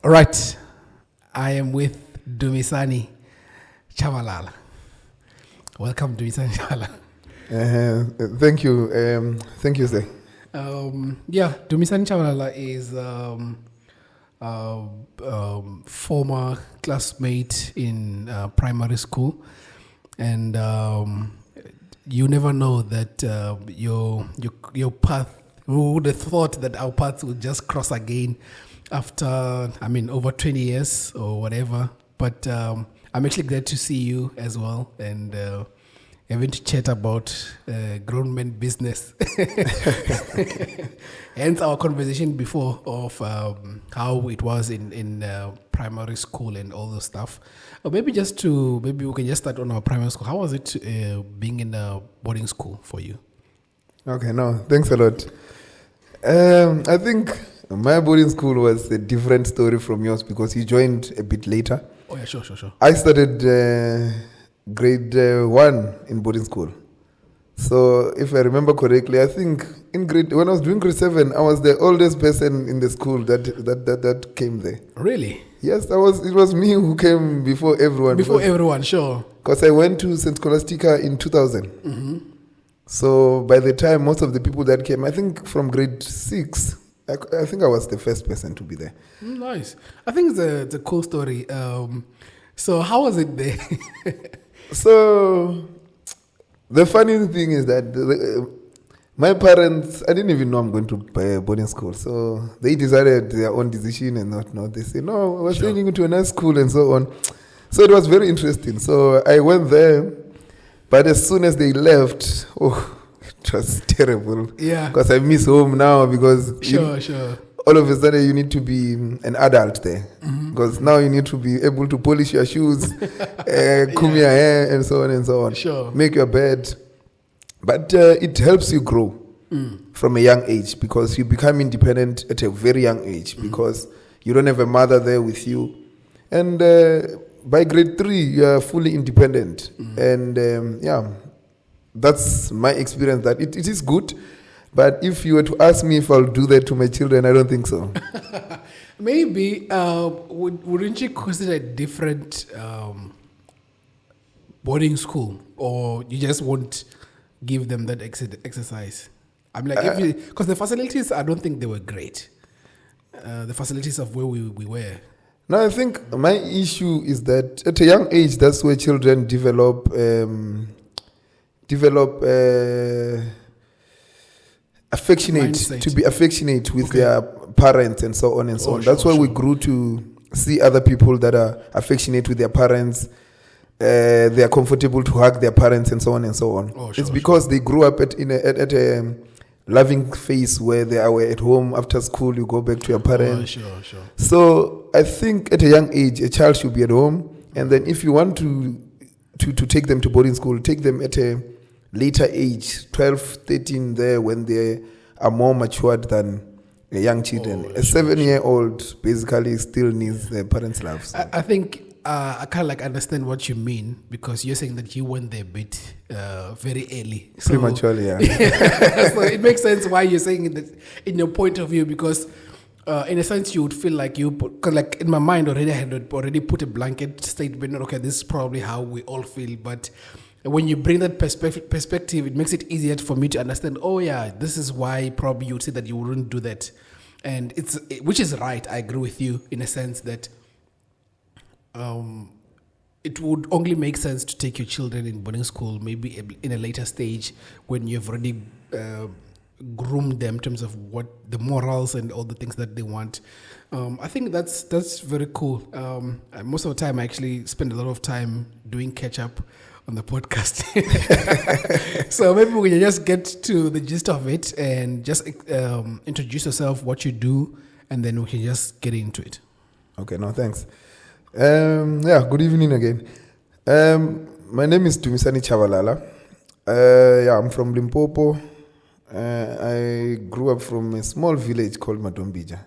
All right, I am with Dumisani Chabalala. Welcome, Dumisani Chabalala. Thank you. Thank you, sir. Dumisani Chabalala is former classmate in primary school, and you never know that your path. Who would have thought that our paths would just cross again after, over 20 years or whatever. But I'm actually glad to see you as well, and having to chat about grown men business. Hence our conversation before of how it was in primary school and all those stuff. Or maybe we can just start on our primary school. How was it being in a boarding school for you? Okay, no, thanks a lot. I think my boarding school was a different story from yours because you joined a bit later. Oh yeah, sure. I started grade 1 in boarding school. So if I remember correctly, I think when I was doing grade 7, I was the oldest person in the school that came there. Really? Yes, it was me who came before everyone. Before everyone, sure. Because I went to St. Scholastica in 2000. Mm-hmm. So by the time most of the people that came, I think from grade 6, I think I was the first person to be there. Nice. I think it's a cool story. So how was it there? So the funny thing is that my parents, I didn't even know I'm going to boarding school. So they decided their own decision and not. They said, no, I was sending you to a nice school and so on. So it was very interesting. So I went there. But as soon as they left, it was terrible. Yeah. Because I miss home now because sure. All of a sudden you need to be an adult there. Because now you need to be able to polish your shoes, comb your hair and so on and so on. Sure. Make your bed. But it helps you grow from a young age because you become independent at a very young age because you don't have a mother there with you. And by grade 3, you are fully independent. And that's my experience that it is good. But if you were to ask me if I'll do that to my children, I don't think so. Maybe, wouldn't you consider a different boarding school? Or you just won't give them that exercise? I'm like, because the facilities, I don't think they were great. The facilities of where we were. No, I think my issue is that at a young age, that's where children develop Mindset. To be affectionate with their parents and so on and so on. That's why we grew to see other people that are affectionate with their parents. They are comfortable to hug their parents and so on and so on. It's because they grew up at a loving phase where they are at home after school. You go back to your parents. Sure. So I think at a young age, a child should be at home, and then if you want to take them to boarding school, take them at a later age, 12, 13 there when they are more matured than a young children. A 7-year-old basically still needs their parents' love. So. I think I kind of understand what you mean because you're saying that you went there a bbit very early. So, prematurely, yeah. So it makes sense why you're saying it in your point of view because in a sense you would feel like because like in my mind I had already put a blanket statement, okay, this is probably how we all feel, but when you bring that perspective, it makes it easier for me to understand, this is why probably you would say that you wouldn't do that. And which is right, I agree with you in a sense that it would only make sense to take your children in boarding school maybe in a later stage when you've already groomed them in terms of what the morals and all the things that they want. I think that's very cool. Most of the time I actually spend a lot of time doing catch up on the podcast. So maybe we can just get to the gist of it and just introduce yourself, what you do, and then we can just get into it. Okay, no, thanks. Good evening again. My name is Dumisani Chabalala. I'm from Limpopo. I grew up from a small village called Madombija.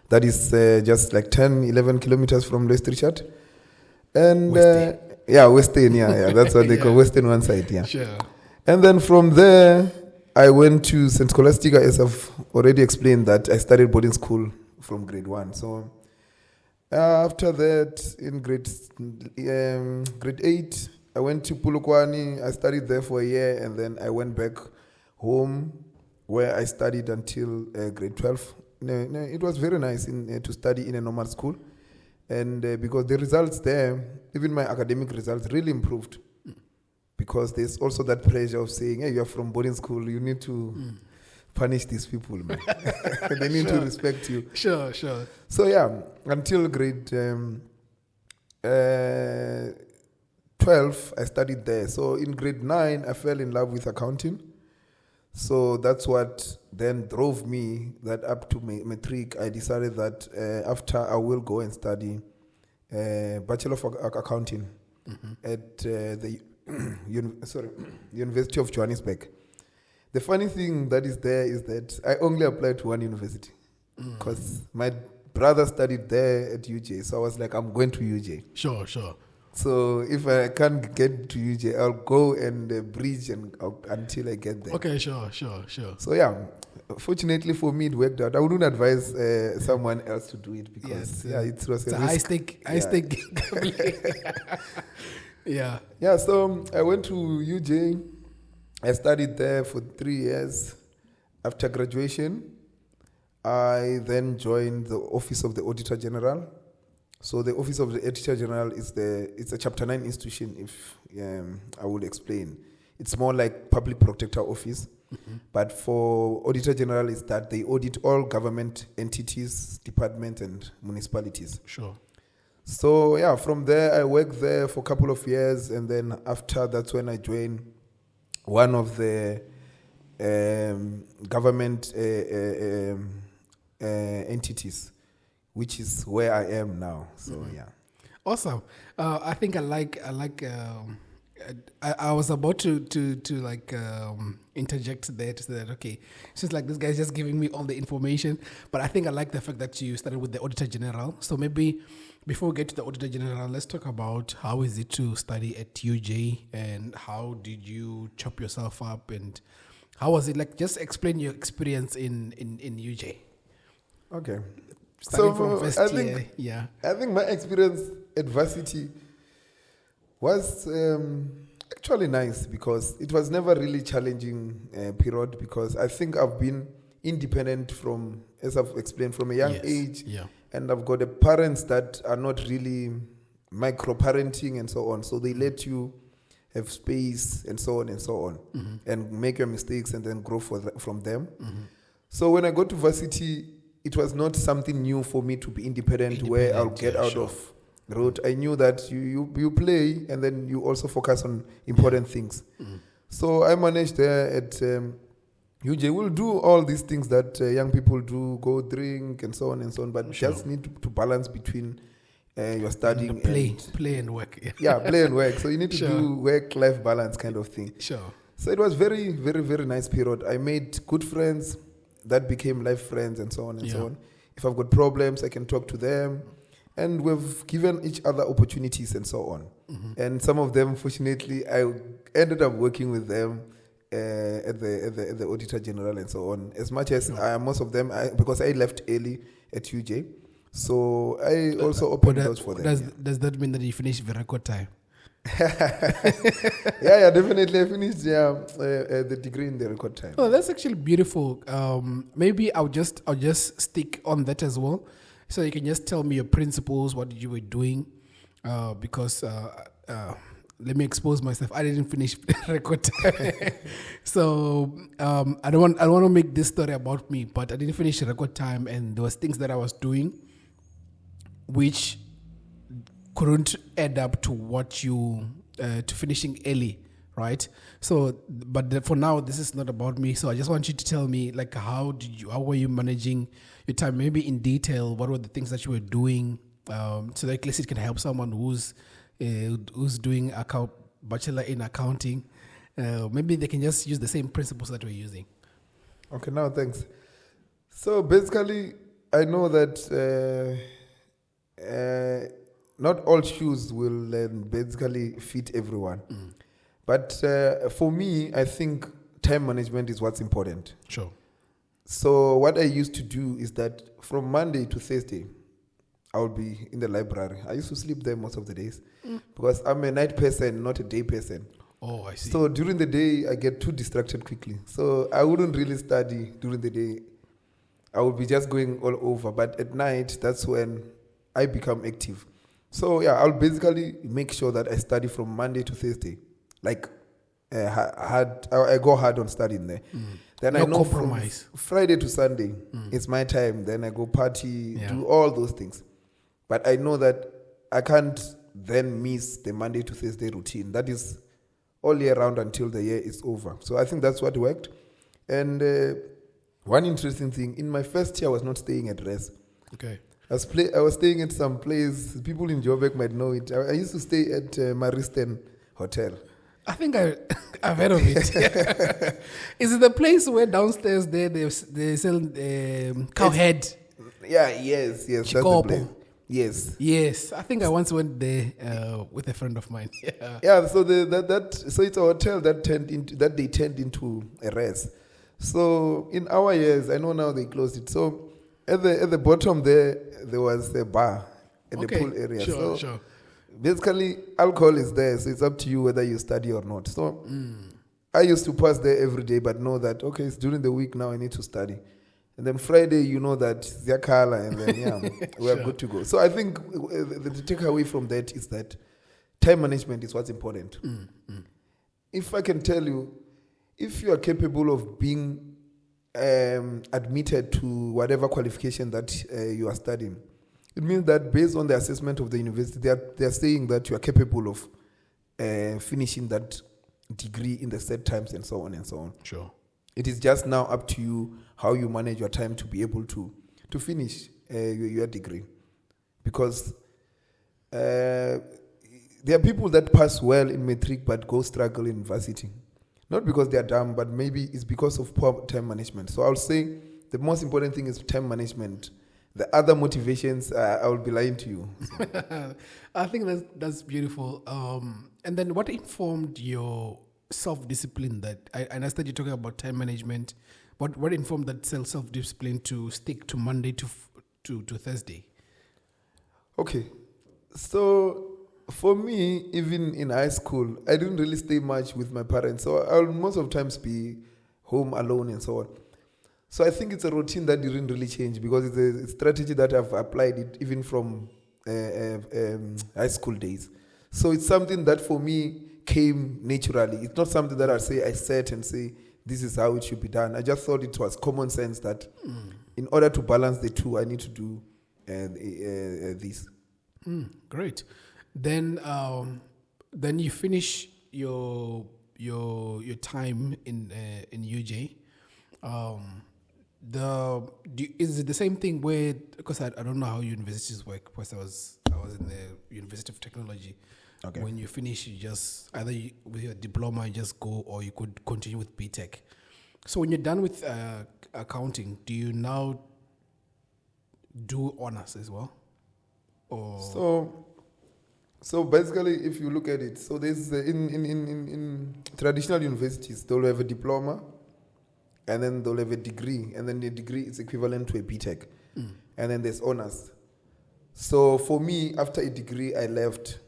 That is just like 10, 11 kilometers from Leicester. And Western, that's what they call Western one side, Sure. And then from there, I went to St. Scholastica, as I've already explained that I started boarding school from grade 1. So After that, in grade 8, I went to Polokwane. I studied there for a year, and then I went back home, where I studied until grade 12. No, it was very nice to study in a normal school, and because the results there, even my academic results, really improved. Because there's also that pressure of saying, "Hey, you're from boarding school. You need to punish these people, man. They need to respect you." Sure. So yeah, until grade 12, I studied there. So in grade 9, I fell in love with accounting. So that's what then drove me that up to matric. I decided that after I will go and study Bachelor of Accounting at the University of Johannesburg. The funny thing that is there is that I only applied to one university because my brother studied there at UJ. So I was like, I'm going to UJ. Sure. So if I can't get to UJ, I'll go and bridge until I get there. Okay, sure. So yeah, fortunately for me, it worked out. I wouldn't advise someone else to do it because it was a high stake. Yeah. Yeah, so I went to UJ. I studied there for 3 years. After graduation, I then joined the Office of the Auditor General. So the Office of the Auditor General it's a Chapter 9 institution, if I would explain. It's more like Public Protector Office. But for Auditor General, it's that they audit all government entities, departments, and municipalities. Sure. So yeah, from there, I worked there for a couple of years. And then after, that's when I joined one of the government entities, which is where I am now. So yeah, awesome. I think I like. I was about to interject there to say that okay, since like this guy's just giving me all the information, but I think I like the fact that you started with the Auditor General. So maybe before we get to the Auditor General, let's talk about how is it to study at UJ and how did you chop yourself up and how was it like? Just explain your experience in UJ. Okay. Starting from first year, I think my experience at varsity was actually nice because it was never really challenging period because I think I've been independent from, as I've explained, from a young age. Yeah. And I've got parents that are not really micro-parenting and so on. So they let you have space and so on and make your mistakes and then grow from them. So when I got to varsity, it was not something new for me to be independent where I'll get out of road. I knew that you play and then you also focus on important things. So I managed there at UJ. We'll do all these things that young people do, go drink and so on, but just need to balance between your studying and play and work. Yeah, play and work. So you need to do work-life balance kind of thing. Sure. So it was very, very, very nice period. I made good friends that became life friends and so on and so on. If I've got problems, I can talk to them. And we've given each other opportunities and so on. And some of them, fortunately, I ended up working with them at the Auditor General and so on. As much as most of them, because I left early at UJ, so I also opened doors for them. Does that mean that you finished the record time? yeah, definitely. I finished the degree in the record time. Oh, that's actually beautiful. Maybe I'll just stick on that as well. So you can just tell me your principles, what you were doing, because let me expose myself. I didn't finish record time. So I don't want to make this story about me, but I didn't finish record time, and there was things that I was doing which couldn't add up to what you to finishing early, right? So, but for now, this is not about me. So I just want you to tell me, like, how were you managing your time? Maybe in detail, what were the things that you were doing, so that at least it can help someone who's doing a bachelor in accounting. Maybe they can just use the same principles that we're using. Okay, now thanks. So basically, I know that not all shoes will basically fit everyone. But for me, I think time management is what's important. Sure. So what I used to do is that from Monday to Thursday, I would be in the library. I used to sleep there most of the days because I'm a night person, not a day person. Oh, I see. So during the day, I get too distracted quickly. So I wouldn't really study during the day. I would be just going all over. But at night, that's when I become active. So yeah, I'll basically make sure that I study from Monday to Thursday. Like, I go hard on studying there. Then No I know compromise. from Friday to Sunday, it's my time. Then I go party, do all those things. But I know that I can't then miss the Monday to Thursday routine. That is all year round until the year is over. So I think that's what worked. And one interesting thing, in my first year, I was not staying at rest. Okay. I was staying at some place. People in Joburg might know it. I used to stay at Maristen Hotel. I think I've heard of it. Is it the place where downstairs there they sell cow head? Yeah, yes, that's the place. Yes. Yes, I think I once went there with a friend of mine. Yeah. So so it's a hotel that they turned into a rest. So in our years, I know now they closed it. So at the bottom there was a bar in the pool area. Sure. Basically, alcohol is there, so it's up to you whether you study or not. So I used to pass there every day, but know that, okay, it's during the week now, I need to study. And then Friday, you know that Ziakala, and then, we're good to go. So I think the takeaway from that is that time management is what's important. If I can tell you, if you are capable of being admitted to whatever qualification that you are studying, it means that based on the assessment of the university, they are saying that you are capable of finishing that degree in the set times and so on and so on. Sure. It is just now up to you how you manage your time to be able to finish your degree. Because there are people that pass well in matric but go struggle in university. Not because they are dumb, but maybe it's because of poor time management. So I'll say the most important thing is time management. The other motivations, I will be lying to you. So. I think that's beautiful. And then what informed your self-discipline that, I understand you're talking about time management, what informed that self-discipline to stick to Monday to Thursday? Okay. So for me, even in high school, I didn't really stay much with my parents. So I'll most of the times be home alone and so on. So I think it's a routine that didn't really change because it's a strategy that I've applied it even from high school days. So it's something that for me came naturally. It's not something that I sat and say, this is how it should be done. I just thought it was common sense that in order to balance the two, I need to do this. Great. Then you finish your time in UJ. Is it the same thing where, because I don't know how universities work, because I was in the University of Technology. Okay. When you finish, you just either with your diploma you just go, or you could continue with BTech. So when you're done with accounting, do you now do honors as well? Or so basically, if you look at it, so there's in traditional universities they'll have a diploma. And then they'll have a degree, and then the degree is equivalent to a BTech. And then there's honors. So for me, after a degree, I left.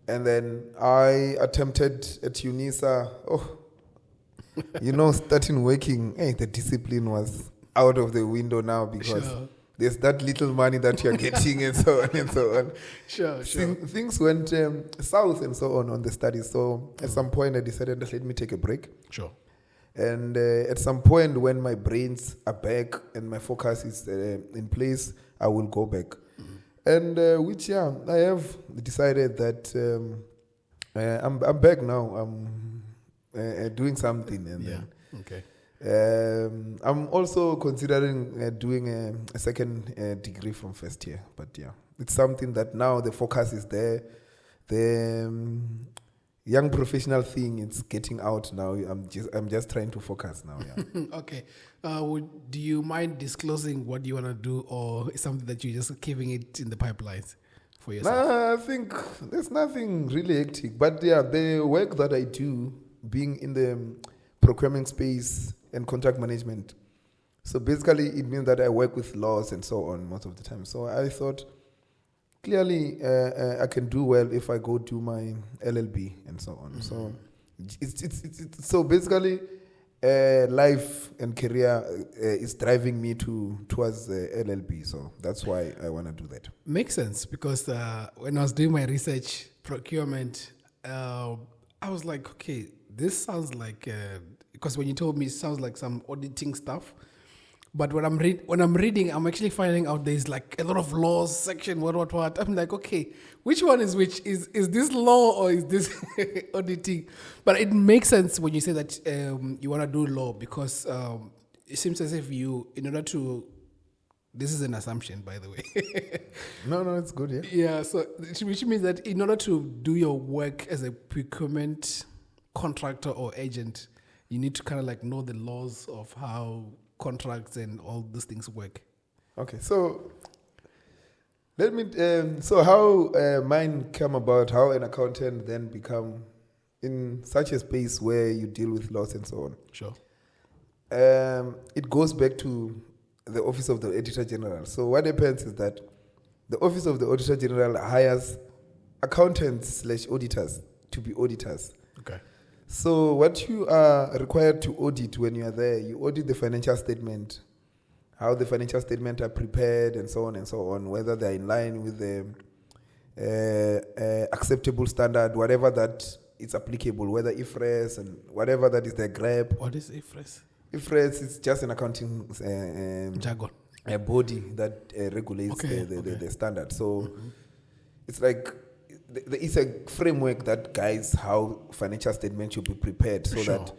And then I attempted at UNISA. Starting working, the discipline was out of the window now because there's that little money that you're getting and so on and so on. Sure. Things went south and so on the studies. So at some point, I decided that let me take a break. Sure. And at some point when my brains are back and my focus is in place, I will go back. And I have decided that I'm back now. I'm doing something. And Okay. I'm also considering doing a second degree from first year. But it's something that now the focus is there. The young professional thing, it's getting out now. I'm just trying to focus now. Okay. Do you mind disclosing what you want to do, or is something that you're just keeping it in the pipelines for yourself? I think there's nothing really hectic. But the work that I do, being in the procurement space and contract management. So basically it means that I work with laws and so on most of the time. So I thought clearly I can do well if I go do my LLB and so on. So it's so basically life and career is driving me towards LLB. So that's why I want to do that. Makes sense, because when I was doing my research, procurement, I was like, okay, this sounds like, because when you told me it sounds like some auditing stuff. But when I'm reading, I'm actually finding out there's like a lot of laws section, what. I'm like, okay, which one is which? Is this law or is this auditing? But it makes sense when you say that you want to do law, because it seems as if you, in order to, this is an assumption, by the way. No, it's good, yeah. Yeah, so which means that in order to do your work as a procurement contractor or agent, you need to kind of like know the laws of how contracts and all these things work. Okay, so let me. So how mine come about? How an accountant then become in such a space where you deal with laws and so on. Sure. It goes back to the Office of the Auditor General. So what happens is that the Office of the Auditor General hires accountants / auditors to be auditors. Okay. So what you are required to audit when you are there, you audit the financial statement, how the financial statement are prepared and so on, whether they're in line with the acceptable standard, whatever that is applicable, whether IFRS and whatever that is the GREP. What is IFRS? IFRS is just an accounting jargon. A body that regulates the standard. So it's like there is a framework that guides how financial statements should be prepared, so that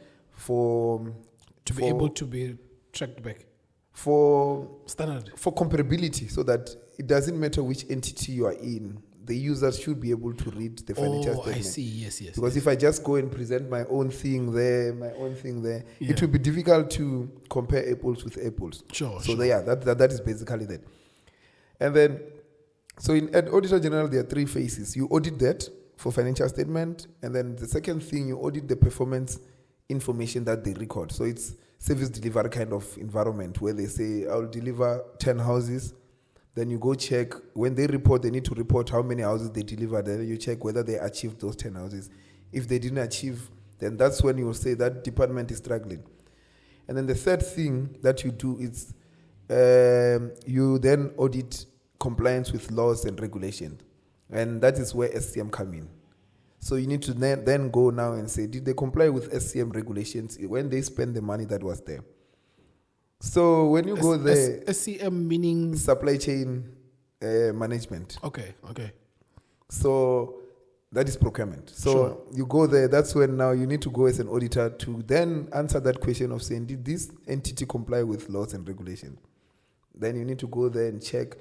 to be able to be tracked back for standard, for comparability, so that it doesn't matter which entity you are in, the users should be able to read the financial statement. I see. Yes. Because if I just go and present my own thing there, it will be difficult to compare apples with apples. Sure. That is basically that. And then, so at Auditor General, there are 3 phases. You audit that for financial statement, and then the second thing, you audit the performance information that they record. So it's service delivery kind of environment where they say, I'll deliver 10 houses. Then you go check, when they report, they need to report how many houses they delivered. Then you check whether they achieved those 10 houses. If they didn't achieve, then that's when you will say that department is struggling. And then the third thing that you do is you then audit compliance with laws and regulations. And that is where SCM come in. So you need to then go now and say, did they comply with SCM regulations when they spend the money that was there? So when you go there, SCM meaning supply chain management. Okay. So that is procurement. So you go there. That's when now you need to go as an auditor to then answer that question of saying, did this entity comply with laws and regulations? Then you need to go there and check.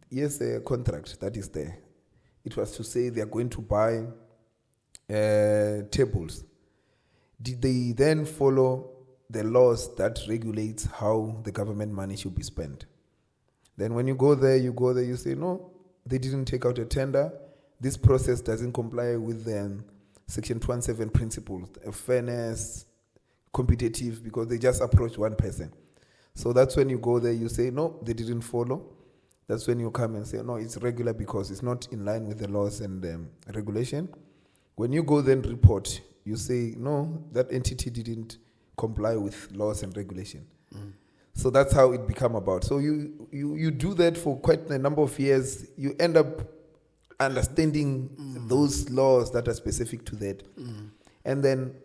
Yes, the contract that is there. It was to say they are going to buy tables. Did they then follow the laws that regulates how the government money should be spent? Then when you go there, you say, no, they didn't take out a tender. This process doesn't comply with the Section 217 principles of fairness, competitive, because they just approached one person. So that's when you go there, you say, no, they didn't follow. That's when you come and say, no, it's regular because it's not in line with the laws and regulation. When you go then report, you say, no, that entity didn't comply with laws and regulation. So that's how it become about. So you do that for quite a number of years. You end up understanding those laws that are specific to that. And then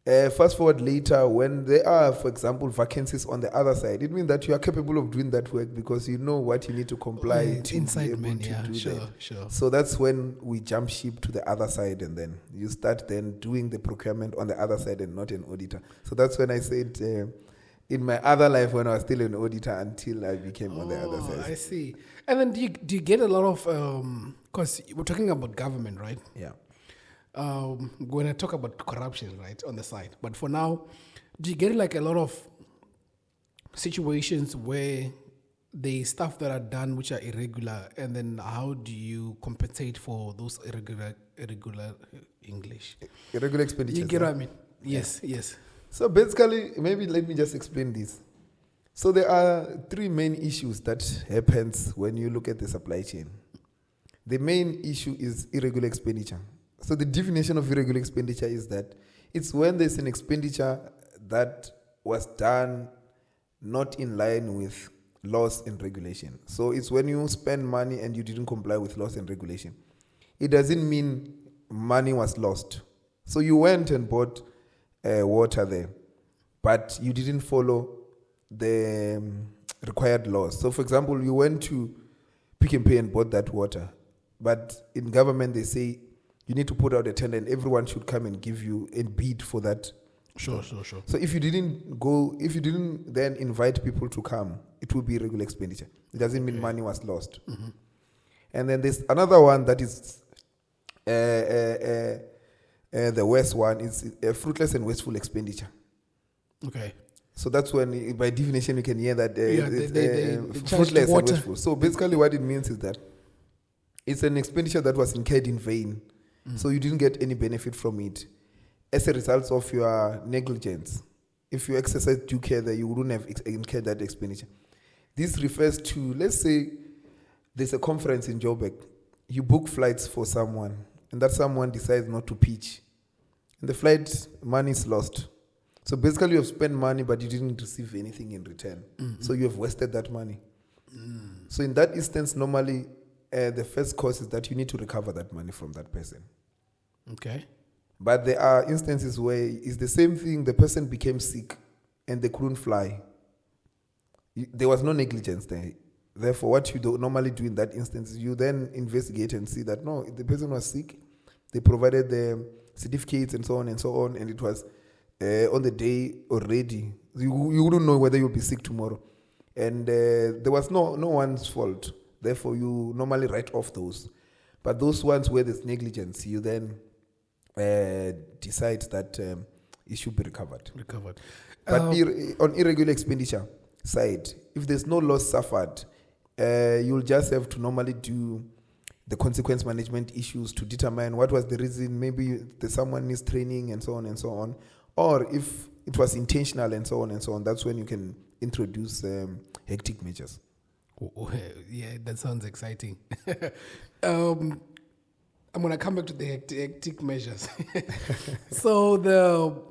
fast forward later, when there are, for example, vacancies on the other side, it means that you are capable of doing that work because you know what you need to comply to be able to do that. Sure. So that's when we jump ship to the other side, and then you start then doing the procurement on the other side and not an auditor. So that's when I said in my other life when I was still an auditor until I became on the other side. I see. And then do you get a lot of, because we're talking about government, right? Yeah. When I talk about corruption, right, on the side. But for now, do you get like a lot of situations where the stuff that are done which are irregular, and then how do you compensate for those irregular English? Irregular expenditures. You get what I mean? Yes. So basically, maybe let me just explain this. So there are 3 main issues that happens when you look at the supply chain. the main issue is irregular expenditure. So the definition of irregular expenditure is that it's when there's an expenditure that was done not in line with laws and regulation. So it's when you spend money and you didn't comply with laws and regulation. It doesn't mean money was lost. So you went and bought water there, but you didn't follow the required laws. So for example, you went to Pick and Pay and bought that water, but in government they say you need to put out a tender and everyone should come and give you and bid for that. Sure. So if you didn't then invite people to come, it will be irregular expenditure. It doesn't mean money was lost. Mm-hmm. And then there's another one that is the worst one is fruitless and wasteful expenditure. Okay. So that's when, by definition, you can hear that they fruitless and wasteful. So basically what it means is that it's an expenditure that was incurred in vain. So you didn't get any benefit from it as a result of your negligence. If you exercise due care there, you wouldn't have incurred that expenditure. This refers to, let's say, there's a conference in Joburg. You book flights for someone, and that someone decides not to pitch. And the flight money is lost. So basically you have spent money, but you didn't receive anything in return. Mm-hmm. So you have wasted that money. So in that instance, normally, the first course is that you need to recover that money from that person. Okay. But there are instances where it's the same thing, the person became sick and they couldn't fly. There was no negligence there. Therefore, what you normally do in that instance is you then investigate and see that, no, the person was sick, they provided the certificates and so on, and it was on the day already. You wouldn't know whether you'll be sick tomorrow. And there was no one's fault. Therefore, you normally write off those. But those ones where there's negligence, you then decide that it should be recovered. But on irregular expenditure side, if there's no loss suffered, you'll just have to normally do the consequence management issues to determine what was the reason. Maybe someone needs training and so on. Or if it was intentional and so on, that's when you can introduce hectic measures. Oh, yeah, that sounds exciting. I'm going to come back to the hectic measures. So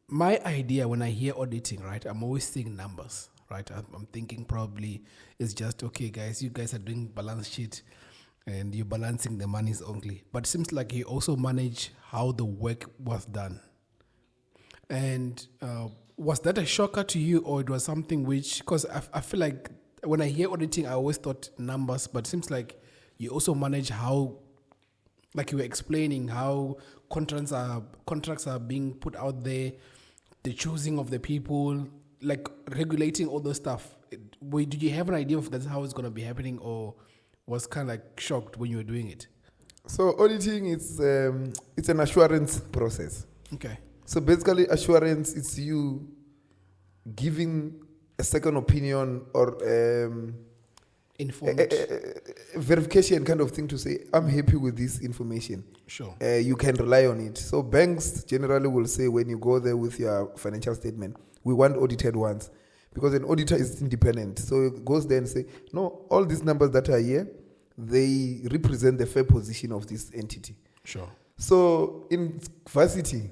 my idea when I hear auditing, right, I'm always seeing numbers, right? I'm thinking probably it's just, okay, guys, you guys are doing balance sheet and you're balancing the monies only. But it seems like you also manage how the work was done. And was that a shocker to you, or it was something which, because I feel like when I hear auditing, I always thought numbers, but it seems like you also manage how, like you were explaining, how contracts are being put out there, the choosing of the people, like regulating all those stuff. Did you have an idea of that's how it's going to be happening, or was kind of like shocked when you were doing it? So auditing is it's an assurance process. Okay. So basically, assurance is you giving a second opinion or informed verification kind of thing to say, I'm happy with this information. Sure. You can rely on it. So banks generally will say when you go there with your financial statement, we want audited ones, because an auditor is independent. So it goes there and say, no, all these numbers that are here, they represent the fair position of this entity. Sure. So in varsity,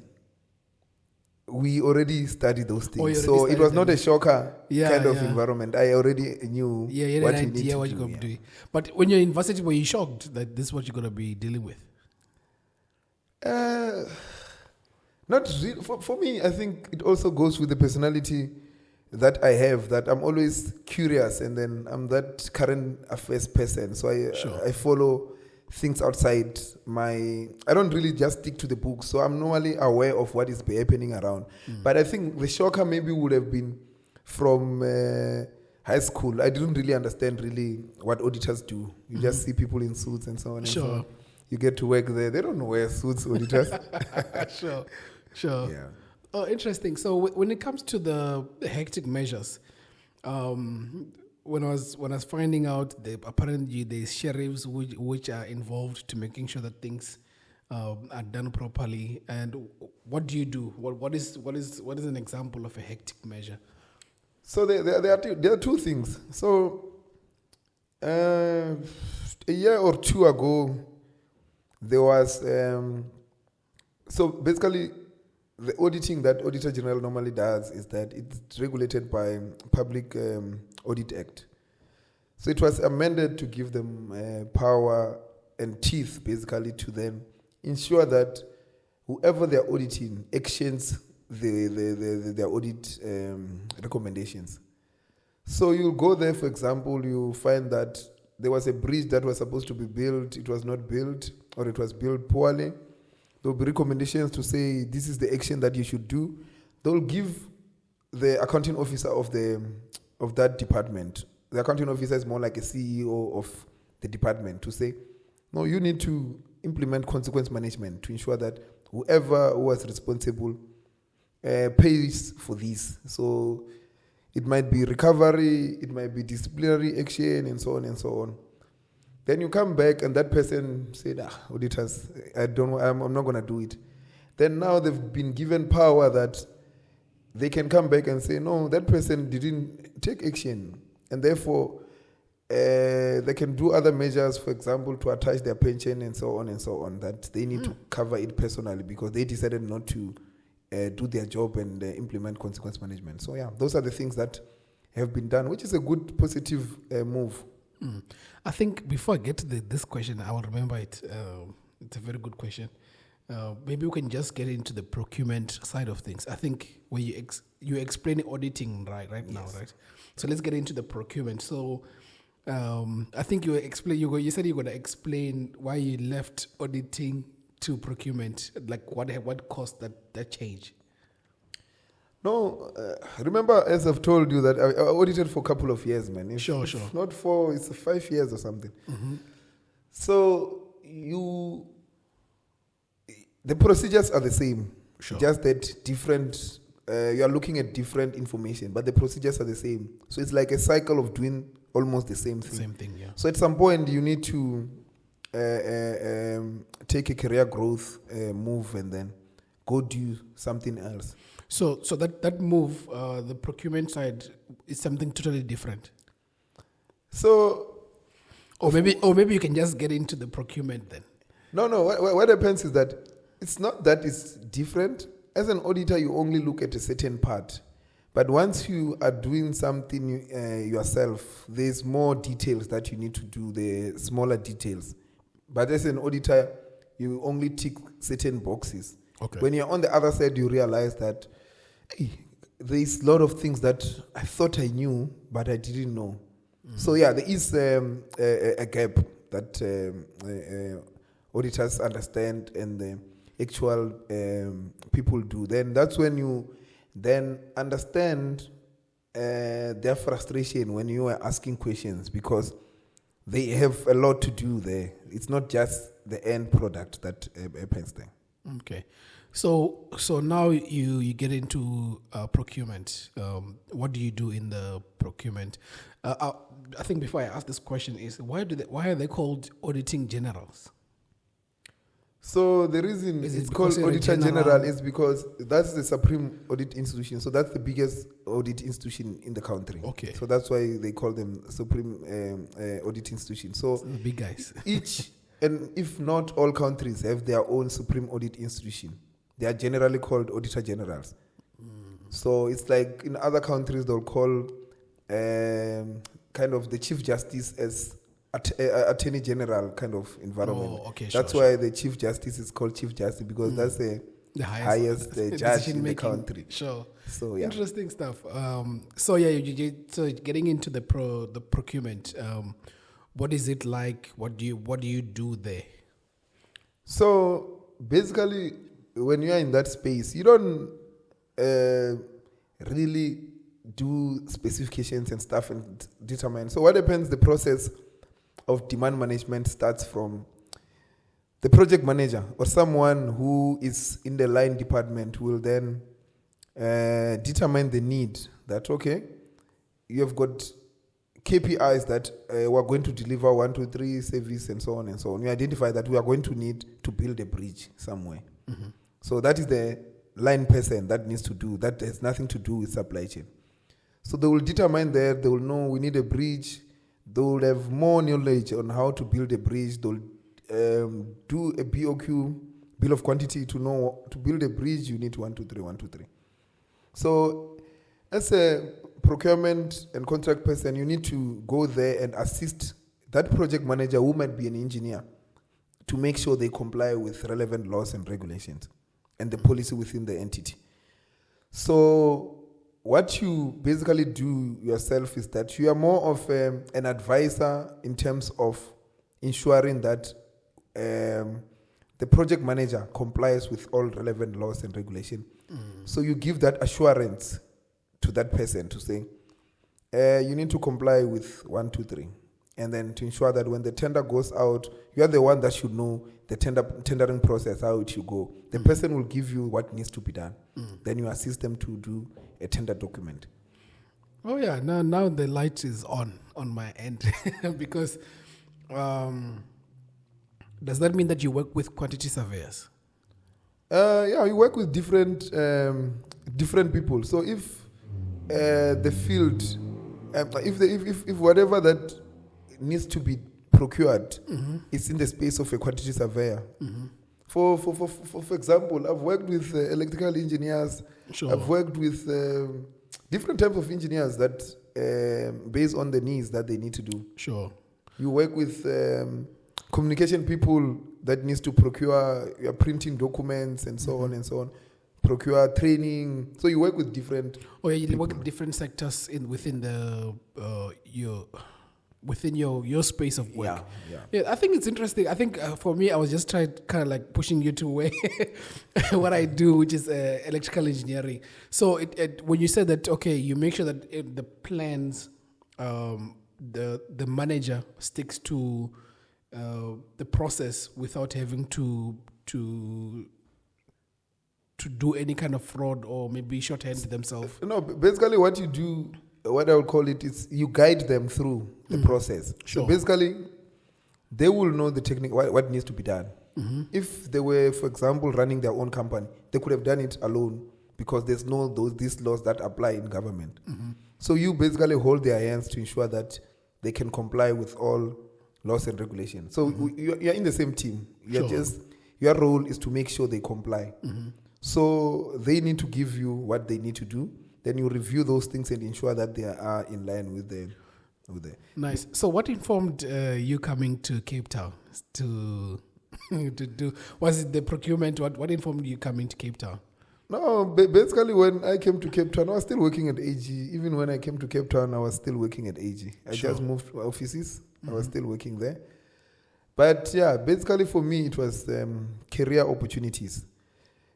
we already studied those things. So it was not a shocker kind of environment. I already knew what you need to do. What you're going to do. But when you're in varsity, were you shocked that this is what you're going to be dealing with? Not really. For me, I think it also goes with the personality that I have, that I'm always curious, and then I'm that current affairs person. So I follow things outside I don't really just stick to the book. So I'm normally aware of what is happening around. But I think the shocker maybe would have been from high school. I didn't really understand really what auditors do. You just see people in suits and so on. Sure. And so on. You get to work there. They don't wear suits, auditors. Sure. Yeah. Oh, interesting. So when it comes to the hectic measures, when I was finding out, apparently there's sheriffs which are involved to making sure that things are done properly. And what do you do? What is an example of a hectic measure? So there are two things. So A year or two ago, there was so basically the auditing that Auditor General normally does is that it's regulated by Public Audit Act. So it was amended to give them power and teeth, basically, to then ensure that whoever they're auditing actions their audit recommendations. So you'll go there, for example, you find that there was a bridge that was supposed to be built, it was not built, or it was built poorly. There will be recommendations to say this is the action that you should do. They will give the accounting officer of that department. The accounting officer is more like a CEO of the department to say, no, you need to implement consequence management to ensure that whoever was responsible pays for this. So it might be recovery, it might be disciplinary action, and so on and so on. Then you come back and that person said, auditors, I'm not going to do it. Then now they've been given power that they can come back and say, no, that person didn't take action. And therefore, they can do other measures, for example, to attach their pension and so on, that they need to cover it personally because they decided not to do their job and implement consequence management. So yeah, those are the things that have been done, which is a good, positive move. I think before I get to this question, I will remember it. It's a very good question. Maybe we can just get into the procurement side of things. I think when you explain auditing right yes. now, right? So let's get into the procurement. So I think you said you're going to explain why you left auditing to procurement, like what caused that change. No, remember, as I've told you, that I audited for a couple of years, man. Sure. Not 4, it's 5 years or something. Mm-hmm. So the procedures are the same, sure. Just that different. You are looking at different information, but the procedures are the same. So it's like a cycle of doing almost the same thing. Same thing, yeah. So at some point, you need to take a career growth move and then go do something else. So that move, the procurement side, is something totally different. So, or maybe you can just get into the procurement then. No. What happens is that it's not that it's different. As an auditor, you only look at a certain part. But once you are doing something yourself, there's more details that you need to do, the smaller details. But as an auditor, you only tick certain boxes. Okay. When you're on the other side, you realize that there's a lot of things that I thought I knew, but I didn't know. So yeah, there is a gap that auditors understand and the actual people do. Then that's when you then understand their frustration when you are asking questions, because they have a lot to do there. It's not just the end product that happens there. Okay. So now you get into procurement. What do you do in the procurement? I think before I ask this question is why are they called auditing generals? So the reason it's called Auditor General is because that's the supreme audit institution. So that's the biggest audit institution in the country. Okay. So that's why they call them supreme audit institution. So the big guys. Each, and if not all countries have their own supreme audit institution. They are generally called Auditor Generals. So it's like in other countries they'll call kind of the Chief Justice as Attorney General kind of environment. Okay, that's why the Chief Justice is called Chief Justice, because that's the highest judge in the country. Sure. So yeah, interesting stuff. So getting into the procurement, what is it like? What do you do there? So basically, when you are in that space, you don't really do specifications and stuff and determine. So what happens? The process of demand management starts from the project manager or someone who is in the line department will then determine the need that, okay, you have got KPIs that we're going to deliver 1, 2, 3 service and so on and so on. You identify that we are going to need to build a bridge somewhere. Mm-hmm. So that is the line person that needs to do. That has nothing to do with supply chain. So they will determine there, they will know we need a bridge. they'll have more knowledge on how to build a bridge. They'll do a BOQ, bill of quantity, to know to build a bridge. You need 1, 2, 3, 1, 2, 3. So, as a procurement and contract person, you need to go there and assist that project manager, who might be an engineer, to make sure they comply with relevant laws and regulations and the policy within the entity. So what you basically do yourself is that you are more of an advisor in terms of ensuring that the project manager complies with all relevant laws and regulations. So you give that assurance to that person to say, you need to comply with 1, 2, 3. And then to ensure that when the tender goes out, you are the one that should know the tendering process, how it should go. The person will give you what needs to be done. Then you assist them to do a tender document. Oh yeah, now the light is on my end because does that mean that you work with quantity surveyors? Yeah, you work with different people. So if the field, if whatever that needs to be procured is in the space of a quantity surveyor. For example, I've worked with electrical engineers. Sure. I've worked with different types of engineers that based on the needs that they need to do. Sure. You work with communication people that needs to procure your printing documents and so on and so on. Procure training. So you work with different. Oh yeah, you people. work with different sectors within your space of work. Yeah. I think it's interesting. I think for me, I was just trying kind of like pushing you to where what I do, which is electrical engineering. So when you said that, okay, you make sure that the plans, the manager sticks to the process without having to do any kind of fraud or maybe shorthand themselves. No, basically what you do, what I would call it, is you guide them through the process. Sure. So basically, they will know the technique, what needs to be done. If they were, for example, running their own company, they could have done it alone because there's these laws that apply in government. So you basically hold their hands to ensure that they can comply with all laws and regulations. So you're in the same team. Your role is to make sure they comply. So they need to give you what they need to do. Then you review those things and ensure that they are in line with the. Nice. So what informed you coming to Cape Town to do? Was it the procurement? What informed you coming to Cape Town? No, basically when I came to Cape Town, I was still working at AG. Even when I came to Cape Town, I was still working at AG. I just moved to offices. I was still working there. But yeah, basically for me, it was career opportunities.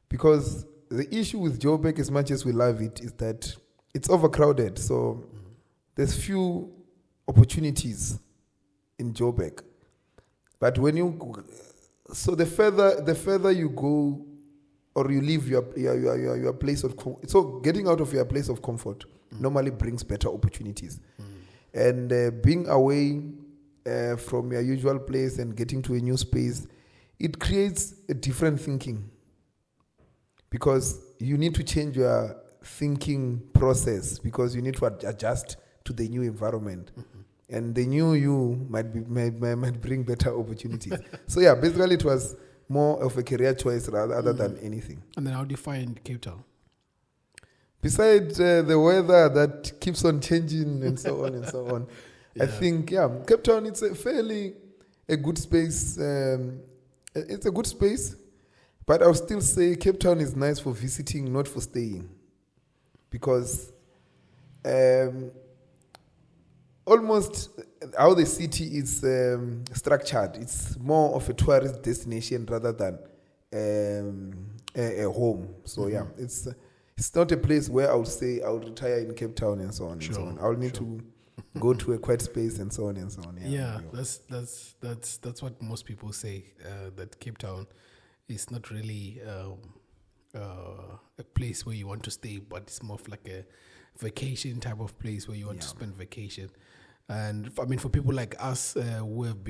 Because the issue with Joburg, as much as we love it, is that it's overcrowded. So there's few opportunities in Joburg. But when the further you go, or you leave your place of comfort. So getting out of your place of comfort normally brings better opportunities. And being away from your usual place and getting to a new space, it creates a different thinking. Because you need to change your thinking process because you need to adjust to the new environment. And the new you might bring better opportunities. So yeah, basically it was more of a career choice rather than anything. And then how do you find Cape Town? Besides the weather that keeps on changing and so on and so on, I think, Cape Town, it's a good space. It's a good space. But I'll still say Cape Town is nice for visiting, not for staying. Because almost how the city is structured, it's more of a tourist destination rather than a home. So it's not a place where I would say I would retire in Cape Town and so on and so on. I'll need to go to a quiet space and so on and so on. That's what most people say, that Cape Town is not really a place where you want to stay, but it's more of like a vacation type of place where you want to spend vacation. And I mean, for people like us who have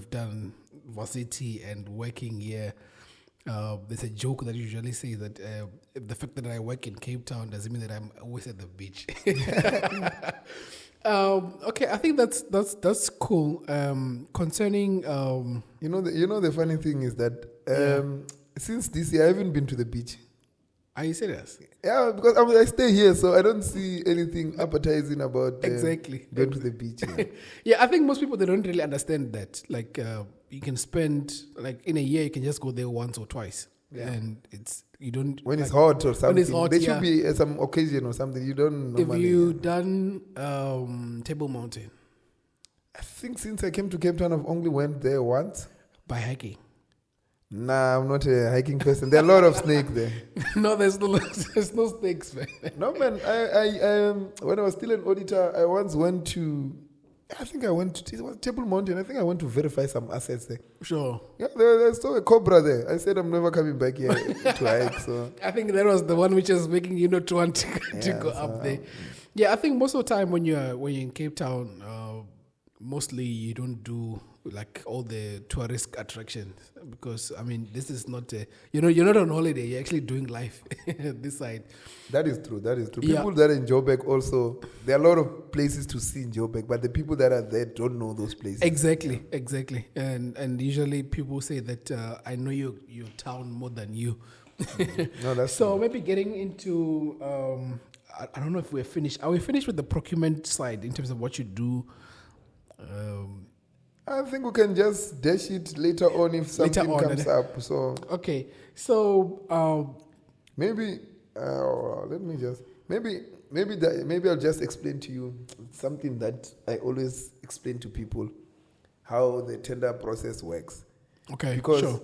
done varsity and working here, there's a joke that usually says that the fact that I work in Cape Town doesn't mean that I'm always at the beach. Okay, I think that's cool. Concerning the funny thing is that since this year I haven't been to the beach. Are you serious? Yeah, because I stay here, so I don't see anything appetizing about exactly going to the beach. Yeah. Yeah, I think most people, they don't really understand that. Like, you can spend, like, in a year, you can just go there once or twice. Yeah. And you don't... When it's hot or something. When it's hot, there should be some occasion or something. You don't normally... Have you done Table Mountain? I think since I came to Cape Town, I've only went there once. By hiking? Nah, I'm not a hiking person. There are a lot of snakes there. No, there's no snakes, man. No, man. I when I was still an auditor, I once went to... it was Table Mountain. I think I went to verify some assets there. Sure. Yeah, there's still a cobra there. I said I'm never coming back here to hike. So I think that was the one which was making you not want to go up there. Yeah, I think most of the time when you're in Cape Town, mostly you don't do like all the tourist attractions, because I mean this is not you're not on holiday, you're actually doing life this side. That is true. People that are in Joburg also, there are a lot of places to see in Joburg, but the people that are there don't know those places. Exactly. And usually people say that I know your town more than you. No, that's so true. Maybe getting into I don't know if we're finished. Are we finished with the procurement side in terms of what you do? I think we can just dash it later on if something comes up. So okay, so maybe maybe I'll just explain to you something that I always explain to people, how the tender process works. Okay, because sure.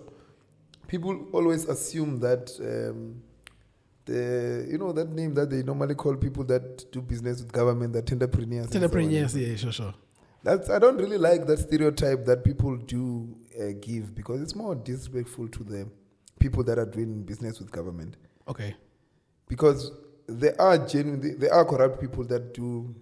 People always assume that that name that they normally call people that do business with government, the tenderpreneurs. Tenderpreneurs, yeah, sure. I don't really like that stereotype that people do give, because it's more disrespectful to the people that are doing business with government. Okay. Because there are corrupt people that do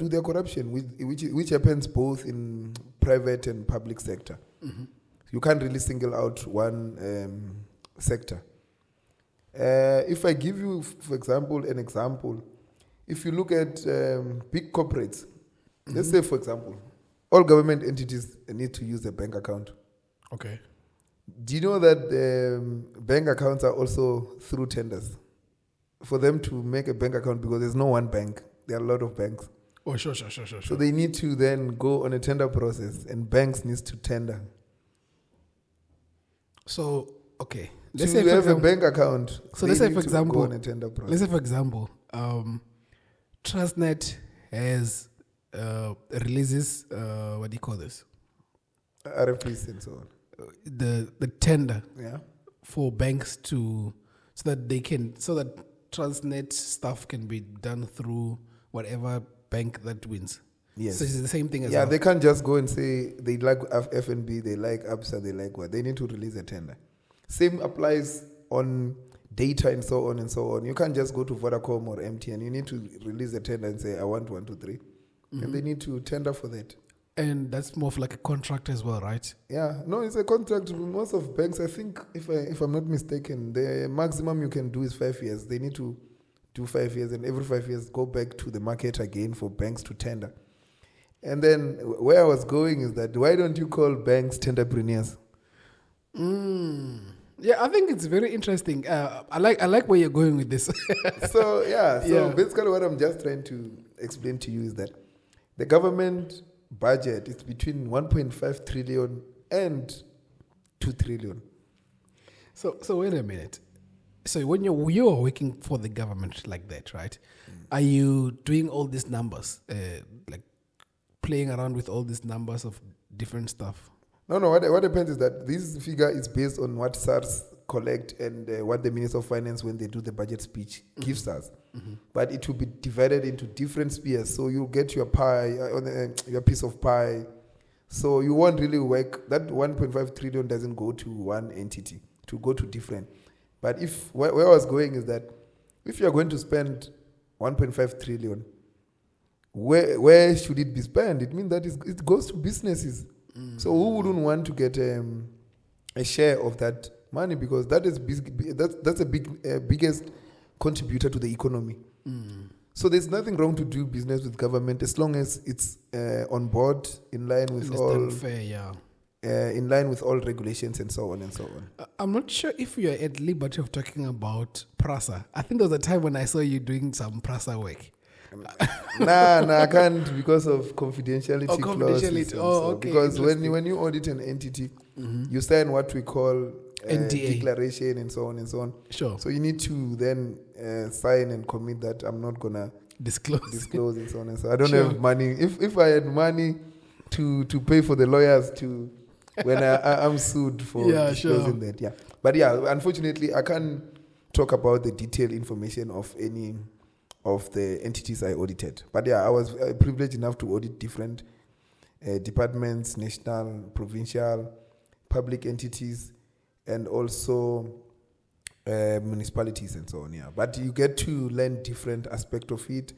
their corruption, which happens both in private and public sector. Mm-hmm. You can't really single out one sector. If I give you, for example, if you look at big corporates. Mm-hmm. Let's say, for example, all government entities need to use a bank account. Okay. Do you know that bank accounts are also through tenders? For them to make a bank account, because there's no one bank, there are a lot of banks. Oh, sure. So they need to then go on a tender process, and banks need to tender. So, okay. Let's say you have a bank account. So let's say, for example, go on a tender process. Let's say, for example, Transnet has releases what do you call this? RFPs and so on. The tender, yeah, for banks so that Transnet stuff can be done through whatever bank that wins. Yes. So it's the same thing as well. They can't just go and say they like FNB, they like ABSA, they like what. They need to release a tender. Same applies on data and so on and so on. You can't just go to Vodacom or MTN. You need to release a tender and say, I want 1, 2, 3. Mm-hmm. And they need to tender for that. And that's more of like a contract as well, right? Yeah. No, it's a contract. Most of banks, I think, if I'm not mistaken, the maximum you can do is 5 years. They need to do 5 years, and every 5 years go back to the market again for banks to tender. And then where I was going is that, why don't you call banks tenderpreneurs? Yeah, I think it's very interesting. I like where you're going with this. So basically what I'm just trying to explain to you is that the government budget is between 1.5 trillion and 2 trillion. So wait a minute. So when you're working for the government like that, right? Are you doing all these numbers, like playing around with all these numbers of different stuff? No. What happens is that this figure is based on what SARS collect and what the Minister of Finance, when they do the budget speech, gives us. Mm-hmm. But it will be divided into different spheres. So you'll get your pie, your piece of pie. So you won't really work. That 1.5 trillion doesn't go to one entity. To go to different. But where I was going is that if you're going to spend 1.5 trillion, where should it be spent? It means that it goes to businesses. So who wouldn't want to get a share of that money, because that's a biggest contributor to the economy. So there's nothing wrong to do business with government as long as it's on board, in line with It's all done fair, yeah. in line with all regulations and so on and so on. I'm not sure if you're at liberty of talking about PRASA. I think there was a time when I saw you doing some PRASA work. Nah, I can't because of confidentiality Oh, clauses. confidentiality. and Oh, so. okay, Because when interesting. you audit an entity, you sign what we call NDA. declaration and so on and so on. Sure. So you need to then sign and commit that I'm not gonna Disclose. and so on and so on. I don't Sure. have money. If I had money to pay for the lawyers to when I'm sued for Yeah, disclosing sure. that, yeah. But yeah, unfortunately, I can't talk about the detailed information of any of the entities I audited. But yeah, I was privileged enough to audit different departments, national, provincial, public entities, and also municipalities and so on. Yeah, but you get to learn different aspects of it.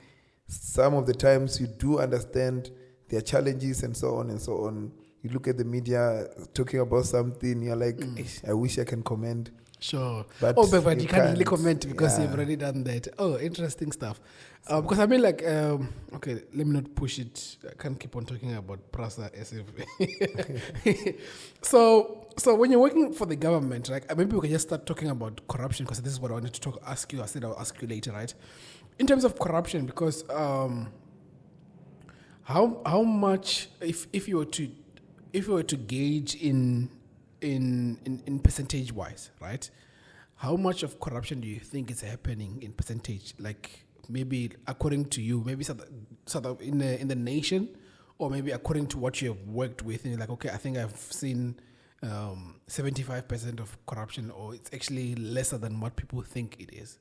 Some of the times you do understand their challenges and so on and so on. You look at the media talking about something, you're like, I wish I can comment. Sure. But But you you can't really can't. comment because Yeah. you've already done that. Oh, interesting stuff. Because I mean, like, okay, let me not push it. I can't keep on talking about PRASA as if. So when you're working for the government, right? Maybe we can just start talking about corruption because this is what I wanted to ask you. I said I'll ask you later, right? In terms of corruption, because how much if you were to gauge in percentage wise, right? How much of corruption do you think is happening in percentage? Like maybe according to you, maybe sort of in the nation, or maybe according to what you have worked with, and you're like, okay, I think I've seen 75% of corruption, or it's actually lesser than what people think it is.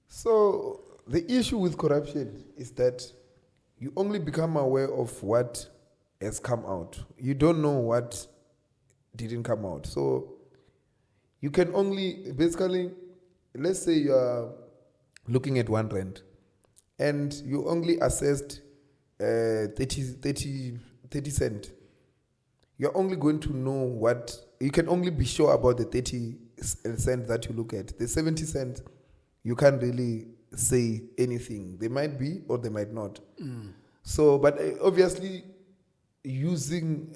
So the issue with corruption is that you only become aware of what has come out. You don't know what didn't come out. So you can only basically, let's say you are looking at 1 rand and you only assessed 30 cent. You're only going to know what, you can only be sure about the 30 cent that you look at. The 70 cent, you can't really say anything. They might be or they might not. So, but obviously using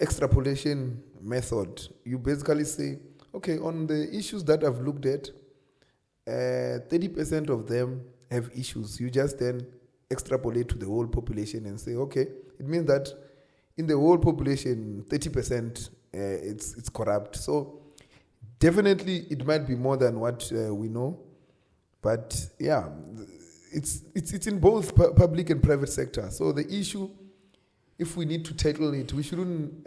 extrapolation method, you basically say, okay, on the issues that I've looked at, 30% of them have issues. You just then extrapolate to the whole population and say, okay, it means that in the whole population, 30% it's corrupt. So definitely it might be more than what we know, but yeah, it's in both public and private sector. So the issue, if we need to tackle it, we shouldn't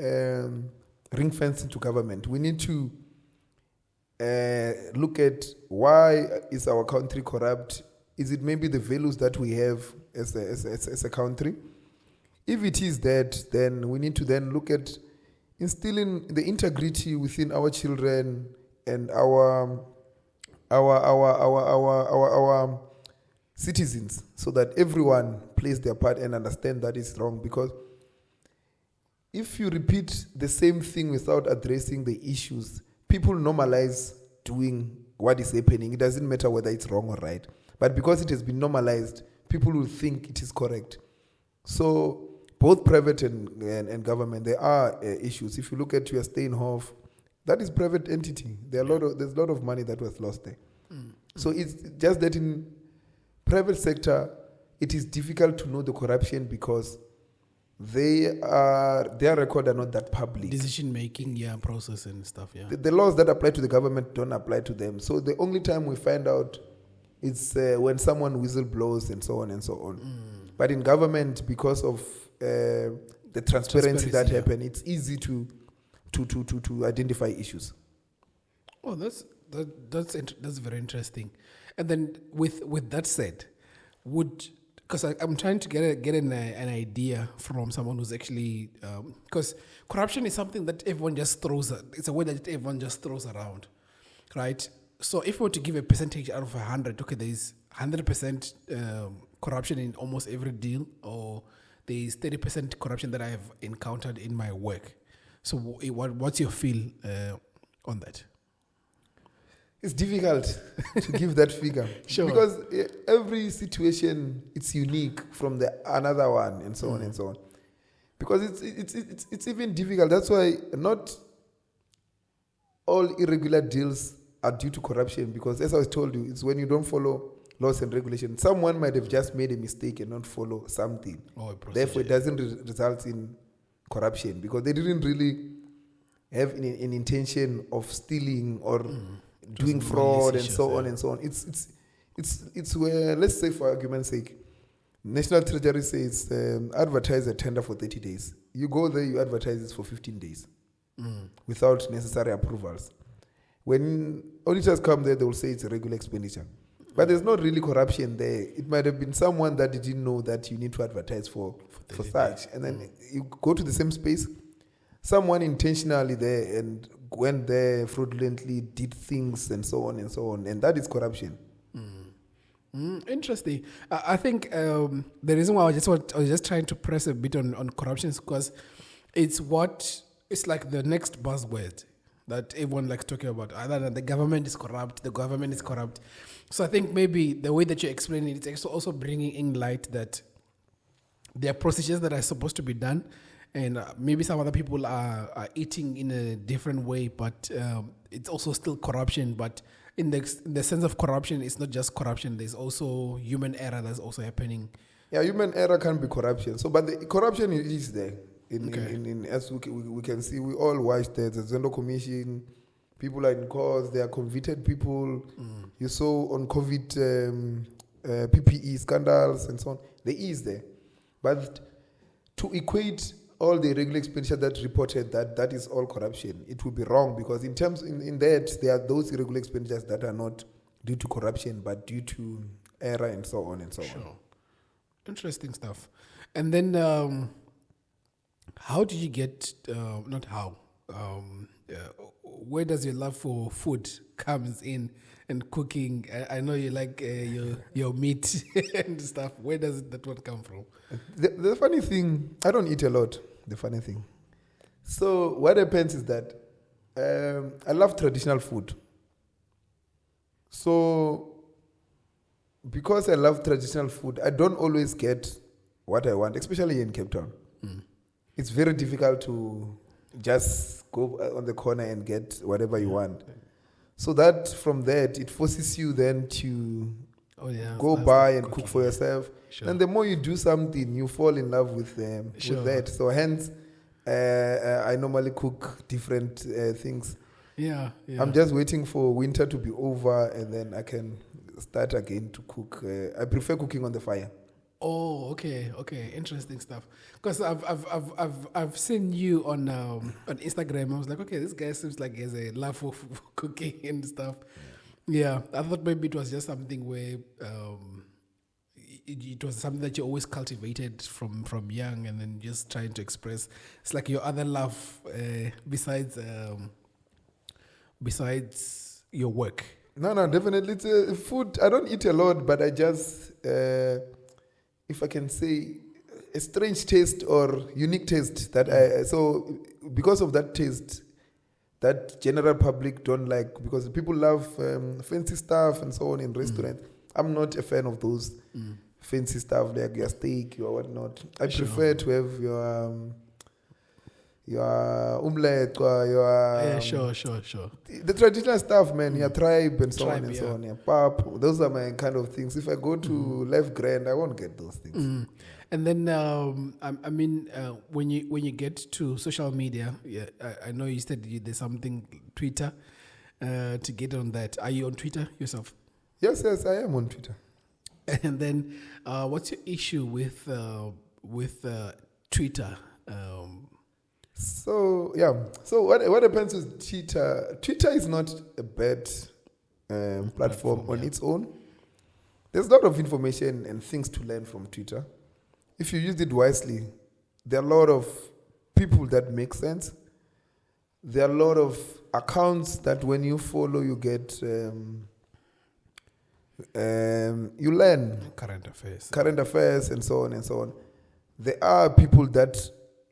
ring fence into government. We need to look at why is our country corrupt. Is it maybe the values that we have as a country? If it is that, then we need to then look at instilling the integrity within our children and our citizens, so that everyone plays their part and understand that is wrong. Because if you repeat the same thing without addressing the issues, people normalize doing what is happening. It doesn't matter whether it's wrong or right. But because it has been normalized, people will think it is correct. So both private and government, there are issues. If you look at your Steinhoff, that is private entity. There's a lot of money that was lost there. So it's just that in private sector, it is difficult to know the corruption because their record are not that public. Decision making, process and stuff, The laws that apply to the government don't apply to them. So the only time we find out is when someone whistleblows and so on and so on. But in government, because of the transparency that happen, it's easy to identify issues. Oh, that's very interesting. And then with that said, because I'm trying to get an idea from someone who's actually, because corruption is something that everyone just throws. It's a word that everyone just throws around, right? So if we were to give a percentage out of 100, okay, there is 100% corruption in almost every deal, or there's 30% corruption that I have encountered in my work. So what's your feel on that? It's difficult to give that figure. Sure. Because every situation, it's unique from the another one, and so on and so on. Because it's even difficult. That's why not all irregular deals are due to corruption. Because as I told you, it's when you don't follow laws and regulations. Someone might have just made a mistake and not follow something. Therefore, it doesn't result in corruption because they didn't really have an intention of stealing or doing fraud and so on and so on. It's where, let's say for argument's sake, National Treasury says advertise a tender for 30 days. You go there, you advertise it for 15 days without necessary approvals. When auditors come there, they will say it's a regular expenditure. But there's not really corruption there. It might have been someone that didn't know that you need to advertise for such. And then you go to the same space, someone intentionally there and went there fraudulently, did things and so on and so on. And that is corruption. Interesting. I think the reason why I was just trying to press a bit on corruption is because it's like the next buzzword that everyone likes talking about. Other than the government is corrupt, So I think maybe the way that you explain it, it's also bringing in light that there are procedures that are supposed to be done, and maybe some other people are eating in a different way, but it's also still corruption. But in the sense of corruption, it's not just corruption. There's also human error that's also happening. Yeah, human error can be corruption. So, but the corruption is there. As we can see, we all watch the Zendo Commission. People are in cause. They are convicted people. You saw on COVID PPE scandals and so on. There is there, but to equate all the regular expenditure that reported that is all corruption, it would be wrong because in that there are those irregular expenditures that are not due to corruption but due to error and so on and so on. Interesting stuff. And then how did you get where does your love for food comes in and cooking? I know you like your meat and stuff. Where does that one come from? The funny thing, I don't eat a lot. The funny thing. So what happens is that I love traditional food. So because I love traditional food, I don't always get what I want, especially in Cape Town. It's very difficult to just go on the corner and get whatever you want. So that from that, it forces you then to go buy and cook for yourself. Sure. And the more you do something, you fall in love with that. So hence, I normally cook different things. Yeah. I'm just waiting for winter to be over and then I can start again to cook. I prefer cooking on the fire. Oh, okay, interesting stuff. Because I've seen you on Instagram. I was like, okay, this guy seems like he has a love for cooking and stuff. Yeah, I thought maybe it was just something where it was something that you always cultivated from young, and then just trying to express. It's like your other love besides your work. No, definitely it's food. I don't eat a lot, but I just. If I can say, a strange taste or unique taste so because of that taste, that general public don't like, because people love fancy stuff and so on in restaurants. I'm not a fan of those fancy stuff like your steak or whatnot. I prefer to have your omelette or your sure. The traditional stuff, man, your tribe and so on and so on, your pap. Those are my kind of things. If I go to Left Grand, I won't get those things. And then I mean, when you get to social media, I know you said there's something Twitter to get on that. Are you on Twitter yourself? Yes, I am on Twitter. And then what's your issue with Twitter? So what happens with Twitter? Twitter is not a bad platform on its own. There's a lot of information and things to learn from Twitter. If you use it wisely, there are a lot of people that make sense. There are a lot of accounts that when you follow, you get you learn current affairs and so on and so on. there are people that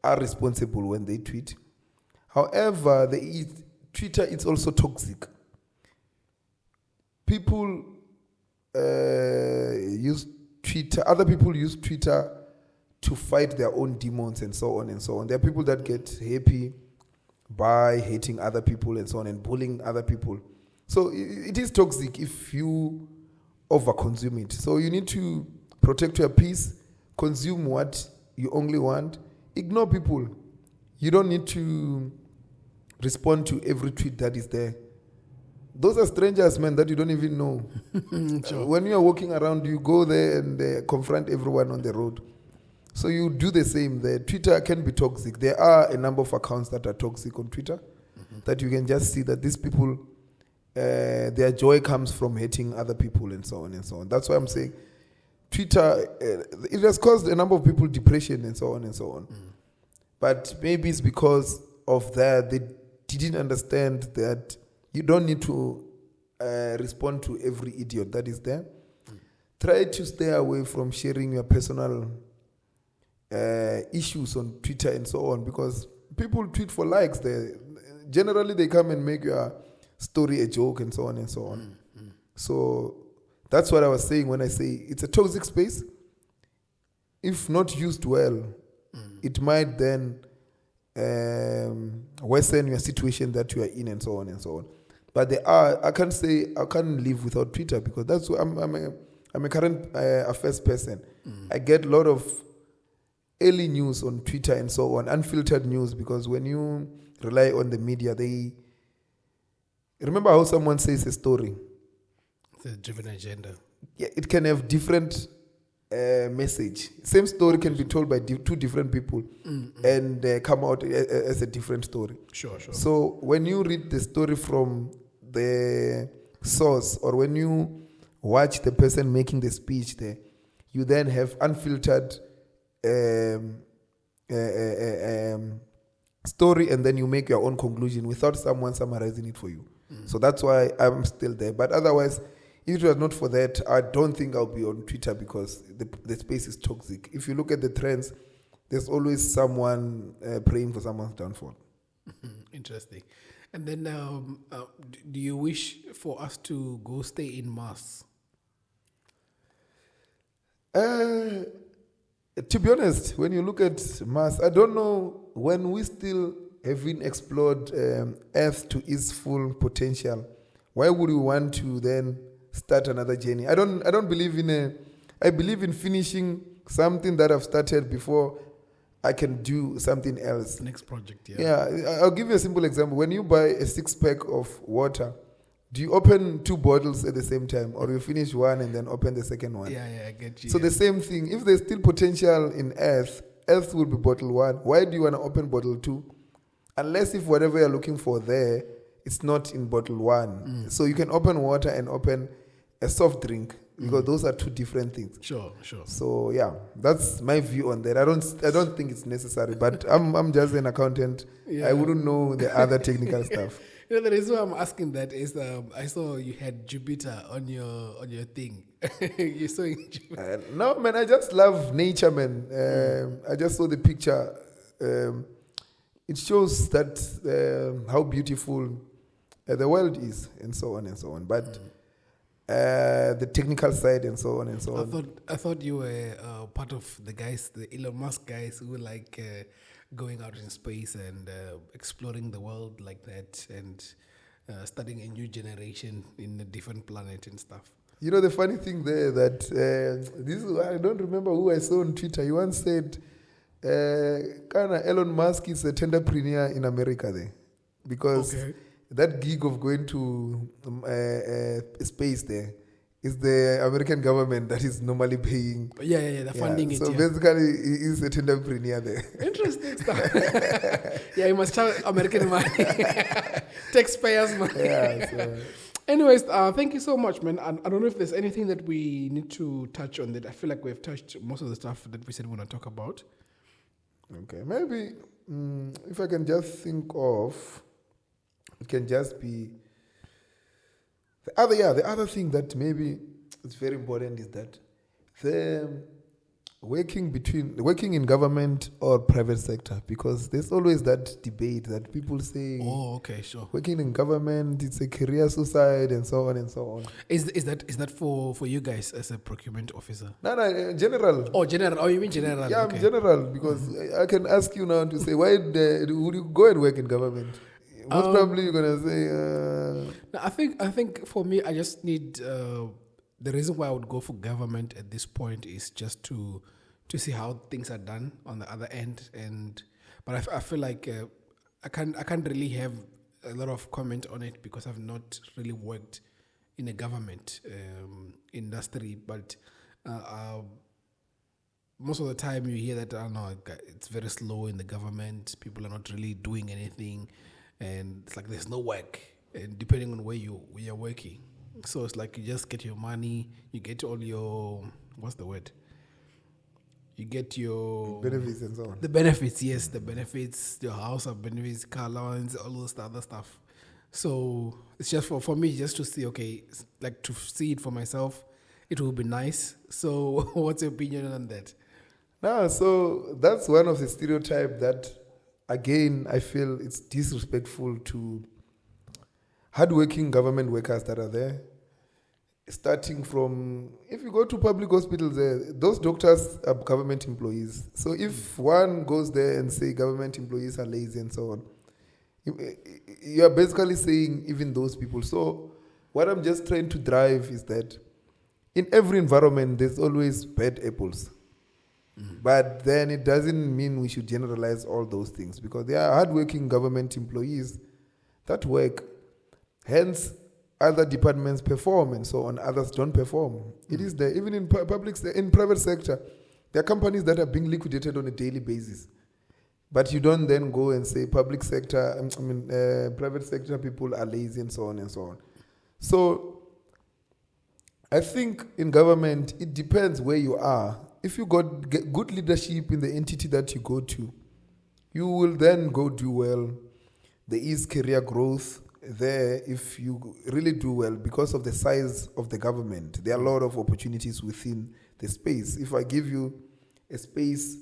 are responsible when they tweet. However, Twitter is also toxic. People use Twitter, other people use Twitter to fight their own demons and so on and so on. There are people that get happy by hating other people and so on and bullying other people. So it is toxic if you over-consume it. So you need to protect your peace, consume what you only want, ignore people. You don't need to respond to every tweet that is there. Those are strangers, man, that you don't even know. Sure. When you are walking around, you go there and confront everyone on the road. So you do the same there. Twitter can be toxic. There are a number of accounts that are toxic on Twitter that you can just see that these people, their joy comes from hating other people and so on and so on. That's why I'm saying Twitter, it has caused a number of people depression and so on and so on. But maybe it's because of that they didn't understand that you don't need to respond to every idiot that is there. Try to stay away from sharing your personal issues on Twitter and so on, because people tweet for likes. Generally, they come and make your story a joke and so on and so on. So that's what I was saying when I say it's a toxic space. If not used well, it might then worsen your situation that you are in and so on and so on. But I can't say I can't live without Twitter, because that's what I'm a current affairs person. I get a lot of early news on Twitter and so on, unfiltered news, because when you rely on the media, they remember how someone says a story. It's a driven agenda. Yeah, it can have different message. Same story can be told by two different people and come out as a different story. Sure. So when you read the story from the source, or when you watch the person making the speech there, you then have unfiltered story, and then you make your own conclusion without someone summarizing it for you. So that's why I'm still there. But otherwise, if it was not for that, I don't think I'll be on Twitter, because the space is toxic. If you look at the trends, there's always someone praying for someone's downfall. Interesting. And then do you wish for us to go stay in Mars? To be honest, when you look at Mars, I don't know when we still haven't explored Earth to its full potential. Why would we want to then start another journey? I don't believe in I believe in finishing something that I've started before I can do something else. Next project, yeah. Yeah, I'll give you a simple example. When you buy a 6-pack of water, do you open 2 bottles at the same time, or you finish one and then open the second one? Yeah, I get you. So the same thing, if there's still potential in Earth will be bottle 1. Why do you want to open bottle 2? Unless if whatever you're looking for there, it's not in bottle 1. So you can open water and open a soft drink, because those are 2 different things. Sure. So yeah, that's my view on that. I don't think it's necessary, but I'm just an accountant. Yeah. I wouldn't know the other technical stuff. You know, the reason why I'm asking that is I saw you had Jupiter on your thing. You saw Jupiter. No, man, I just love nature, man. I just saw the picture. It shows that how beautiful the world is, and so on and so on. But the technical side and so on and so on. I thought you were part of the guys, the Elon Musk guys, who like going out in space and exploring the world like that, and studying a new generation in a different planet and stuff. You know, the funny thing there that I don't remember who I saw on Twitter. He once said, Elon Musk is a tenderpreneur in America there, because that gig of going to space there is the American government that is normally paying. The funding it. So basically, he is a tenderpreneur there. Interesting stuff. Yeah, you must charge American money, taxpayers' money. Yeah. So. Anyways, thank you so much, man. I don't know if there's anything that we need to touch on that. I feel like we've touched most of the stuff that we said we want to talk about. Okay, maybe if I can just think of, it can just be the other thing that maybe is very important is that working in government or private sector, because there's always that debate that people say, Oh, okay, sure. working in government, it's a career suicide, and so on and so on. Is that for you guys as a procurement officer? No, general. Oh, general. Oh, you mean general? Yeah, okay. I'm general, because I can ask you now to say, why would you go and work in government? Most probably you're gonna say. No, I think for me, I just need the reason why I would go for government at this point is just to see how things are done on the other end, but I feel like I can't really have a lot of comment on it because I've not really worked in a government industry, but most of the time you hear that, I don't know, it's very slow in the government, people are not really doing anything, and it's like there's no work, and depending on where you're working. So it's like you just get your money, you get all your, what's the word? You get your benefits and so on. The benefits, yes, the benefits, your house of benefits, car allowance, all those other stuff. So it's just for me just to see, okay, like to see it for myself, it will be nice. So what's your opinion on that? No, so that's one of the stereotypes that, again, I feel it's disrespectful to hardworking government workers that are there. Starting from, if you go to public hospitals, those doctors are government employees. So if one goes there and say government employees are lazy and so on, you are basically saying even those people. So what I'm just trying to drive is that in every environment, there's always bad apples. But then it doesn't mean we should generalize all those things, because there are hardworking government employees that work. Hence, other departments perform and so on, others don't perform. It is there. Even in in private sector, there are companies that are being liquidated on a daily basis. But you don't then go and say private sector people are lazy and so on and so on. So I think in government, it depends where you are. If you get good leadership in the entity that you go to, you will then go do well. There is career growth there if you really do well, because of the size of the government. There are a lot of opportunities within the space. If I give you a space,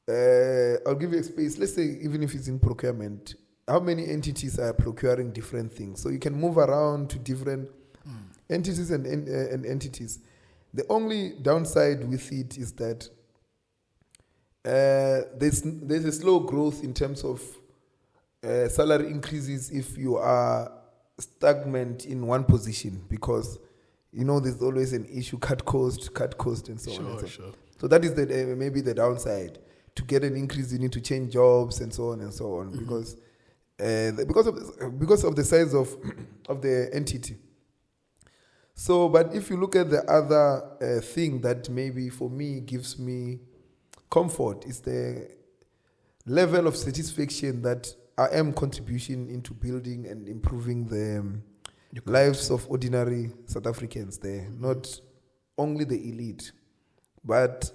I'll give you a space, let's say even if it's in procurement, how many entities are procuring different things? So you can move around to different entities and entities. The only downside with it is that there's a slow growth in terms of salary increases if you are stagnant in one position, because there's always an issue, cut cost and so on. Sure. So that is maybe the downside. To get an increase, you need to change jobs and so on and so on, because of the size of the entity. So, but if you look at the other thing that maybe for me gives me comfort, is the level of satisfaction that I am contributing into building and improving the lives of ordinary South Africans there, not only the elite, but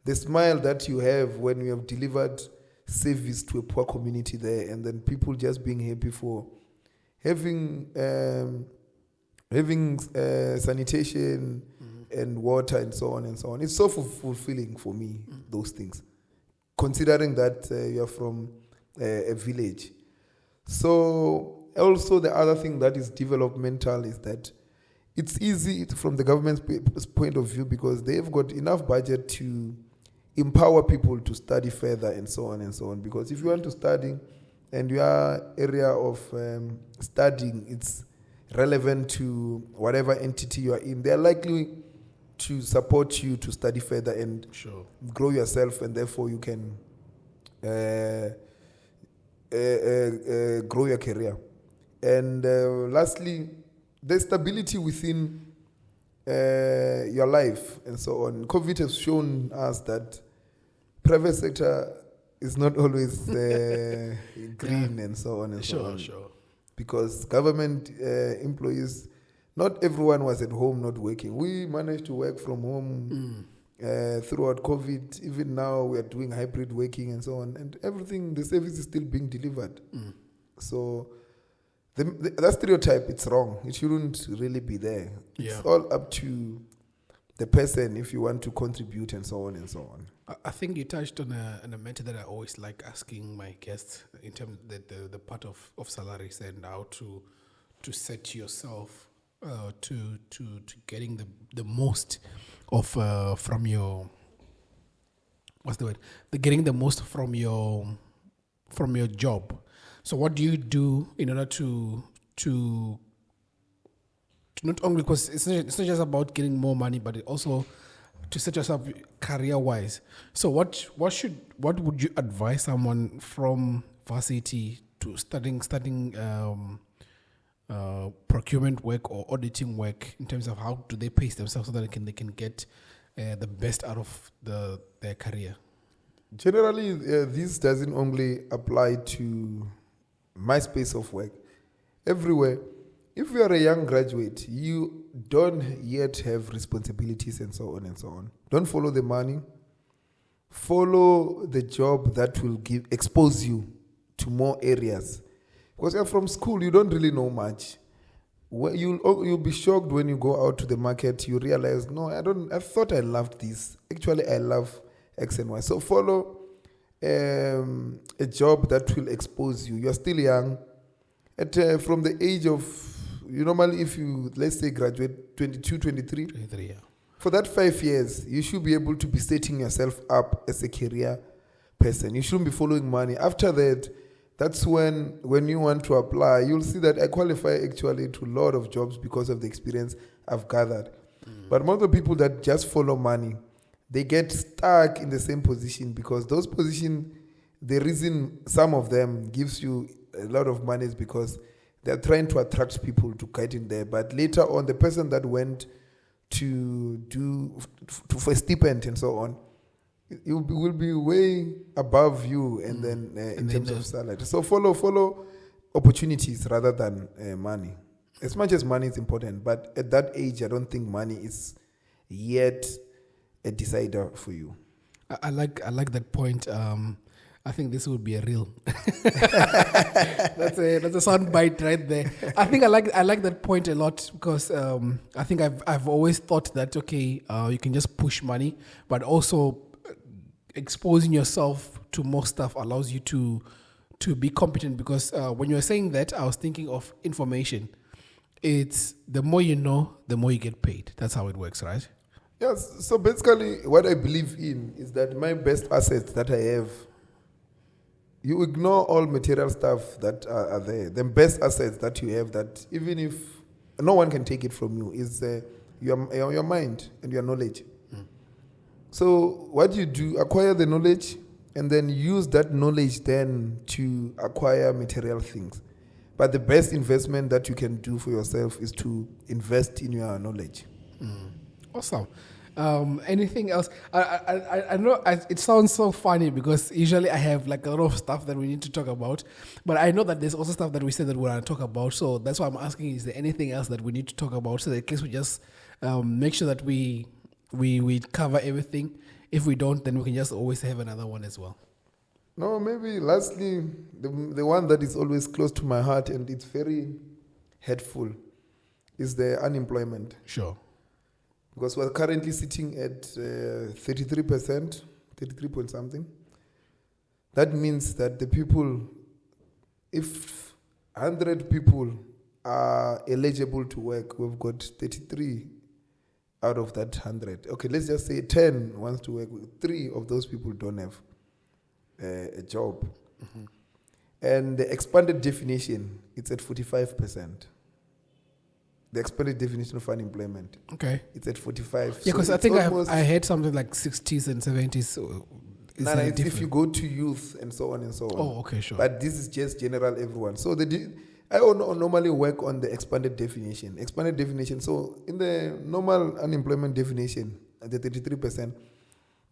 the smile that you have when you have delivered service to a poor community there, and then people just being happy for having sanitation and water and so on and so on. It's so fulfilling for me, those things, considering that you're from a village. So also the other thing that is developmental is that it's easy from the government's point of view, because they've got enough budget to empower people to study further and so on and so on. Because if you want to study and your area of studying, it's relevant to whatever entity you are in, they are likely to support you to study further and grow yourself, and therefore you can grow your career. And lastly, the stability within your life and so on. COVID has shown us that private sector is not always green and so on and so on. Sure. Because government employees, not everyone was at home not working. We managed to work from home throughout COVID. Even now we are doing hybrid working and so on. And everything, the service is still being delivered. So that stereotype, it's wrong. It shouldn't really be there. It's all up to the person if you want to contribute and so on and so on. I think you touched on a matter that I always like asking my guests in terms of the part of salaries and how to set yourself to getting the most of from your, what's the word? Getting the most from your job. So what do you do in order to not only, because it's not just about getting more money, but it also to set yourself career-wise. So what would you advise someone from varsity to studying procurement work or auditing work in terms of how do they pace themselves so that they can get the best out of their career? Generally, this doesn't only apply to my space of work. Everywhere. If you are a young graduate, you don't yet have responsibilities and so on and so on. Don't follow the money. Follow the job that will expose you to more areas. Because you're from school, you don't really know much. You'll be shocked when you go out to the market. You realize, no, I thought I loved this. Actually, I love X and Y. So follow a job that will expose you. You're still young. From the age of, normally if you, let's say, graduate 22, 23. 23, yeah. For that 5 years, you should be able to be setting yourself up as a career person. You shouldn't be following money. After that, that's when you want to apply, you'll see that I qualify actually to a lot of jobs because of the experience I've gathered. But most of the people that just follow money, they get stuck in the same position because those positions, the reason some of them gives you a lot of money is because they're trying to attract people to get in there. But later on, the person that went for a stipend and so on, will be way above you, and then in terms of salary. So follow opportunities rather than money. As much as money is important, but at that age, I don't think money is yet a decider for you. I like that point. I think this would be a reel. That's a sound bite right there. I think I like that point a lot because I think I've always thought that you can just push money, but also exposing yourself to more stuff allows you to be competent. Because when you were saying that, I was thinking of information. It's the more you know, the more you get paid. That's how it works, right? Yes. So basically, what I believe in is that my best assets that I have. You ignore all material stuff that are there. The best assets that you have, that even if no one can take it from you, is your mind and your knowledge. So what you do, acquire the knowledge and then use that knowledge then to acquire material things. But the best investment that you can do for yourself is to invest in your knowledge. Awesome. Anything else? I know it sounds so funny because usually I have like a lot of stuff that we need to talk about, but I know that there's also stuff that we said that we're going to talk about. So that's why I'm asking, is there anything else that we need to talk about so that in case we just make sure that we cover everything. If we don't, then we can just always have another one as well. No, maybe lastly, the one that is always close to my heart and it's very hurtful is the unemployment. Sure. Because we're currently sitting at 33%, 33 point something. That means that the people, if 100 people are eligible to work, we've got 33 out of that 100. Okay, let's just say 10 wants to work. 3 of those people don't have a job. Mm-hmm. And the expanded definition, it's at 45%. The expanded definition of unemployment. Okay. It's at 45. Yeah, because I think I heard something like 60s and 70s. So it's if you go to youth and so on and so on. Oh, okay, sure. But this is just general everyone. So I normally work on the expanded definition. Expanded definition. So in the normal unemployment definition, the 33%,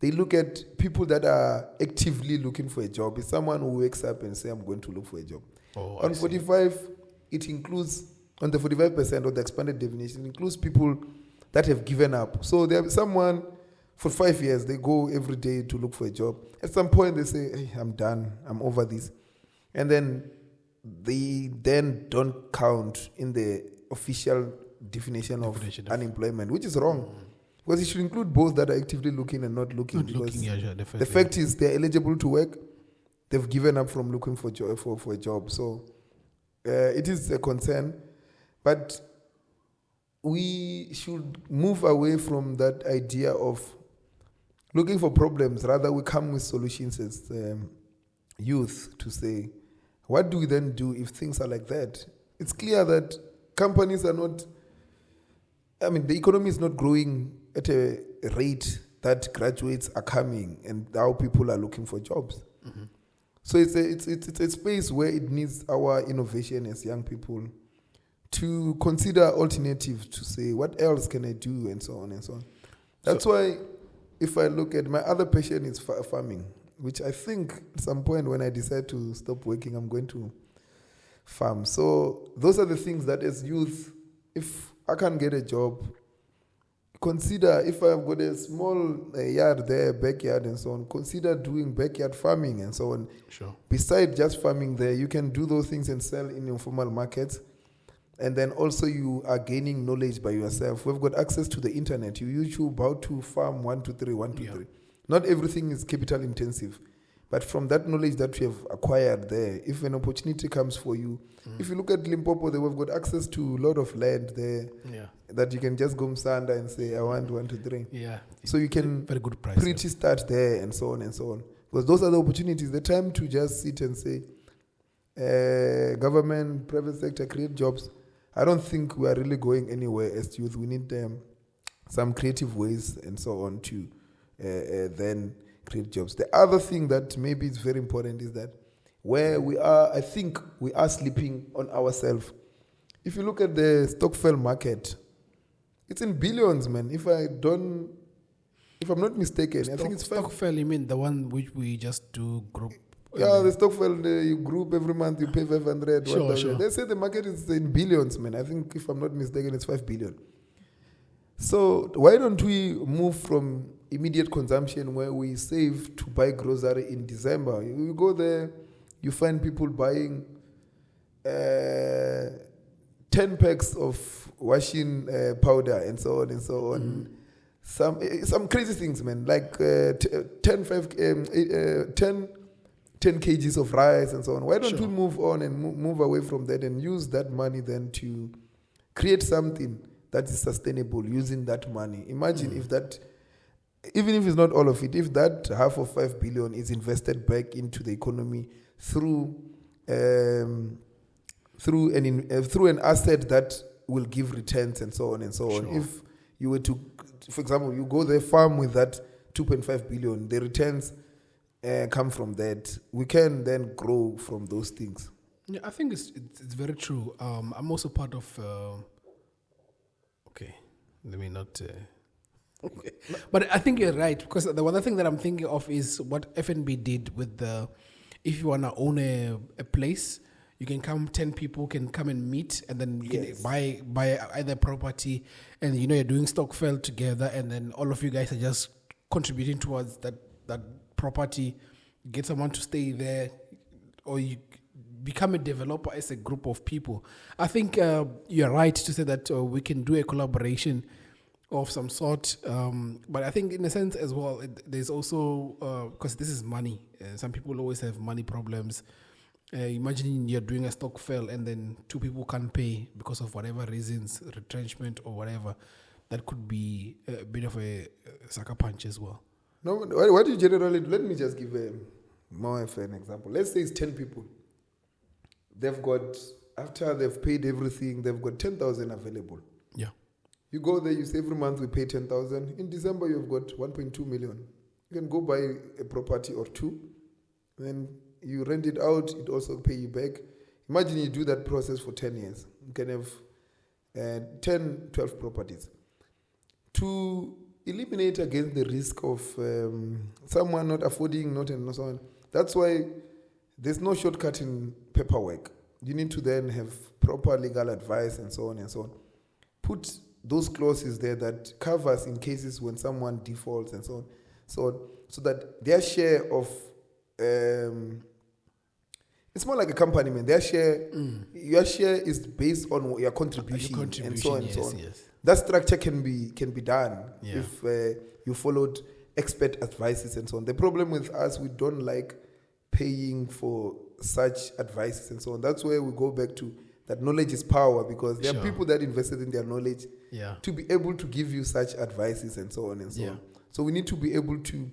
they look at people that are actively looking for a job. It's someone who wakes up and say, I'm going to look for a job. Oh, on 45, it includes, on the 45% of the expanded definition, it includes people that have given up. So there's someone, for 5 years, they go every day to look for a job. At some point, they say, hey, I'm done. I'm over this. And then they then don't count in the official definition of unemployment, which is wrong. Because it should include both that are actively looking and not looking. Sure, definitely. The fact is they're eligible to work. They've given up from looking for a job. So it is a concern. But we should move away from that idea of looking for problems. Rather, we come with solutions as youth to say, what do we then do if things are like that? It's clear that companies are not, the economy is not growing at a rate that graduates are coming and now people are looking for jobs. Mm-hmm. So it's a space where it needs our innovation as young people to consider alternatives, to say, what else can I do, and so on and so on. That's why, if I look at my other passion is farming, which I think at some point when I decide to stop working, I'm going to farm. So those are the things that as youth, if I can't get a job, consider, if I've got a small yard there, backyard and so on, consider doing backyard farming and so on. Sure. Besides just farming there, you can do those things and sell in informal markets. And then also you are gaining knowledge by yourself. We've got access to the internet. You YouTube how to farm 1, 2, 3, 1, 2, 3. Not everything is capital intensive. But from that knowledge that you have acquired there, if an opportunity comes for you, if you look at Limpopo, we've got access to a lot of land there that you can just go Msanda and say, I want 1, 2, 3. Yeah. So you can very good price, start there and so on and so on. Because those are the opportunities. The time to just sit and say, government, private sector, create jobs. I don't think we are really going anywhere as youth. We need some creative ways and so on to then create jobs. The other thing that maybe is very important is that where we are, I think we are sleeping on ourselves. If you look at the Stokvel market, it's in billions, man. If I'm not mistaken, I think it's Stokvel. You mean the one which we just do group? Yeah, the Stokvel, you group every month, you pay 500. Sure. They say the market is in billions, man. I think, if I'm not mistaken, it's 5 billion. So why don't we move from immediate consumption, where we save to buy grocery in December? You go there, you find people buying 10 packs of washing powder and so on and so on. Some crazy things, man, like 10 kgs of rice and so on. Why don't we move on and move away from that and use that money then to create something that is sustainable using that money? Imagine if that, even if it's not all of it, if that half of 5 billion is invested back into the economy through an asset that will give returns and so on and so on. If you were to, for example, you go there, farm with that 2.5 billion, the returns come from that. We can then grow from those things. Yeah, I think it's very true. I'm also part of. Okay, let me not. Okay, but I think you're right, because the other thing that I'm thinking of is what FNB did with the. If you wanna own a place, you can come. 10 people can come and meet, and then you can buy either property, and you're doing Stokvel together, and then all of you guys are just contributing towards that property. Get someone to stay there, or you become a developer as a group of people. I think you're right to say that we can do a collaboration of some sort, but I think in a sense as well, there's also, because this is money, some people always have money problems. Imagine you're doing a Stokvel and then 2 people can't pay because of whatever reasons, retrenchment or whatever. That could be a bit of a sucker punch as well. No, what you generally do, let me just give more of an example. Let's say it's 10 people. They've got, after they've paid everything, they've got 10,000 available. Yeah. You go there, you say every month we pay 10,000. In December, you've got 1.2 million. You can go buy a property or 2. Then you rent it out, it also pay you back. Imagine you do that process for 10 years. You can have 10, 12 properties. To eliminate against the risk of someone not affording, and so on. That's why there's no shortcut in paperwork. You need to then have proper legal advice and so on and so on. Put those clauses there that covers in cases when someone defaults and so on, so that their share of it's more like a company, man. Their share, your share is based on your contribution and so on and so on. Yes. that structure can be done Yeah. if you followed expert advices and so on. The problem with us, we don't like paying for such advices and so on. That's where we go back to that knowledge is power, because there Sure. are people that invested in their knowledge Yeah. to be able to give you such advices and so on and so Yeah. on. So we need to be able to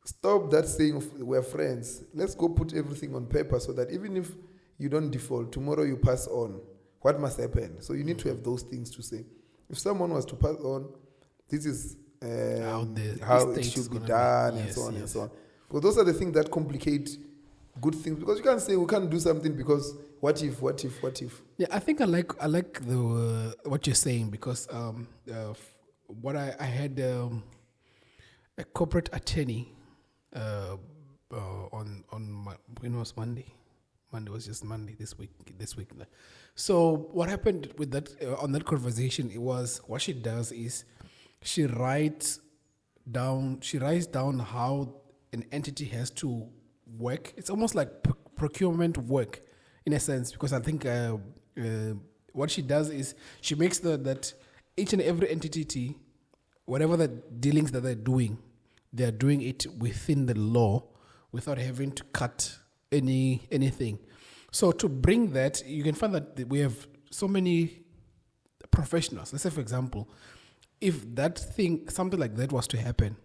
stop that saying of we're friends. Let's go put everything on paper so that even if you don't default, tomorrow you pass on. What must happen? So you need to have those things to say. If someone was to pass on, this is how it estate's should be gonna done be. and so on Yes, and so on. Because those are the things that complicate good things. Because you can't say we can't do something because what if? Yeah, I think I like the what you're saying, because what I had a corporate attorney on when was Monday. Monday was just Monday this week. So what happened with that on that conversation? It was what she does is she writes down how an entity has to work. It's almost like procurement work in a sense, because I think what she does is she makes that each and every entity, whatever the dealings that they're doing it within the law without having to cut anything. So to bring that, you can find that we have so many professionals. Let's say, for example, if something like that was to happen,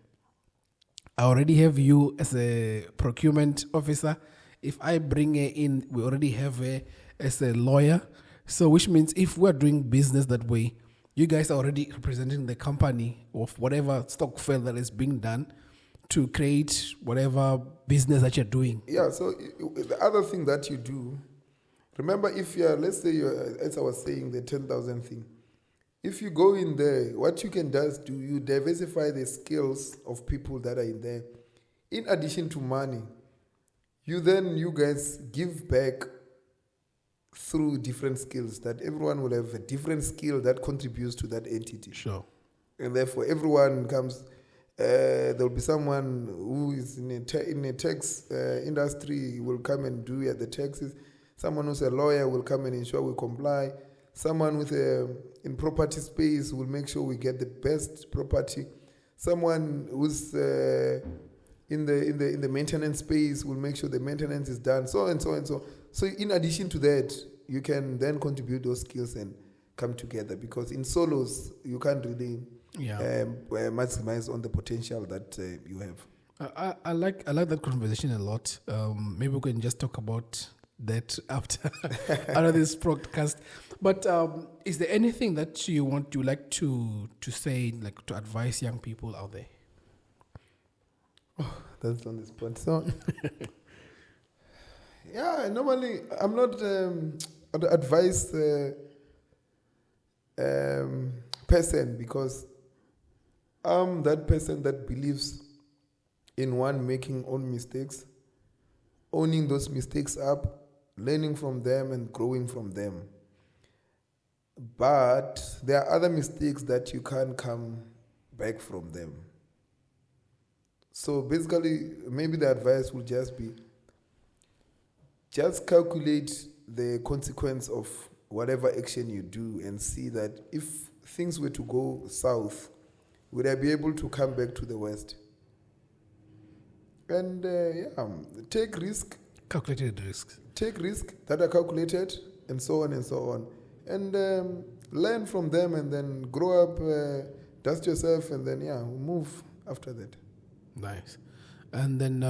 I already have you as a procurement officer. If I bring her in, we already have her as a lawyer. So which means if we're doing business that way, you guys are already representing the company of whatever stock fair that is being done to create whatever business that you're doing. Yeah, so the other thing that you do, remember, if you're, let's say, as I was saying, the 10,000 thing, if you go in there, what you can just do, you diversify the skills of people that are in there. In addition to money, you guys give back through different skills, that everyone will have a different skill that contributes to that entity. Sure. And therefore, everyone comes. There'll be someone who is in a tax industry will come and do the taxes. Someone who's a lawyer will come and ensure we comply. Someone with in property space will make sure we get the best property. Someone who's in the maintenance space will make sure the maintenance is done. So and so and so. So in addition to that, you can then contribute those skills and come together, because in solos you can't really maximize on the potential that you have. I like that conversation a lot. Maybe we can just talk about that after this podcast. But is there anything that you like to say, like to advise young people out there? Oh, that's on this point. So yeah, normally I'm not an advice person, because I'm that person that believes in one making own mistakes, owning those mistakes up, learning from them and growing from them. But there are other mistakes that you can't come back from them. So basically, maybe the advice will just be, just calculate the consequence of whatever action you do and see that if things were to go south, would I be able to come back to the West? And take risk. Calculated risks. Take risks that are calculated, and so on and so on. And learn from them, and then grow up, dust yourself, and then move after that. Nice. And then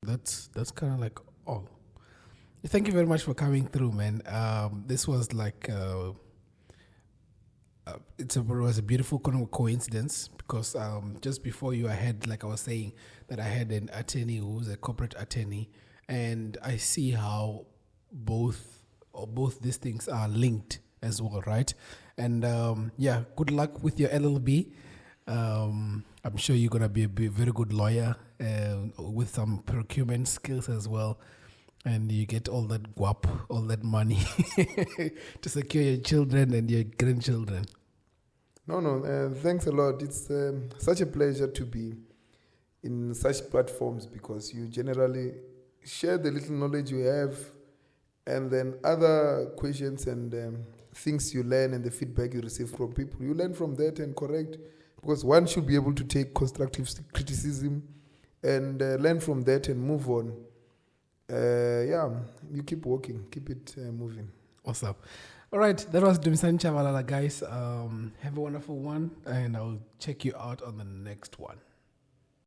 that's kind of like all. Thank you very much for coming through, man. This was like it was a beautiful coincidence, because just before you, I had, like I was saying, that I had an attorney who's a corporate attorney, and I see how both these things are linked as well, right? And good luck with your LLB. I'm sure you're gonna be a very good lawyer with some procurement skills as well. And you get all that guap, all that money to secure your children and your grandchildren. No, thanks a lot. It's such a pleasure to be in such platforms, because you generally share the little knowledge you have, And then other questions and things you learn and the feedback you receive from people, you learn from that and correct. Because one should be able to take constructive criticism and learn from that and move on. You keep working, keep it moving. Awesome. All right, that was Dumisani Chabalala, guys. Have a wonderful one, and I'll check you out on the next one.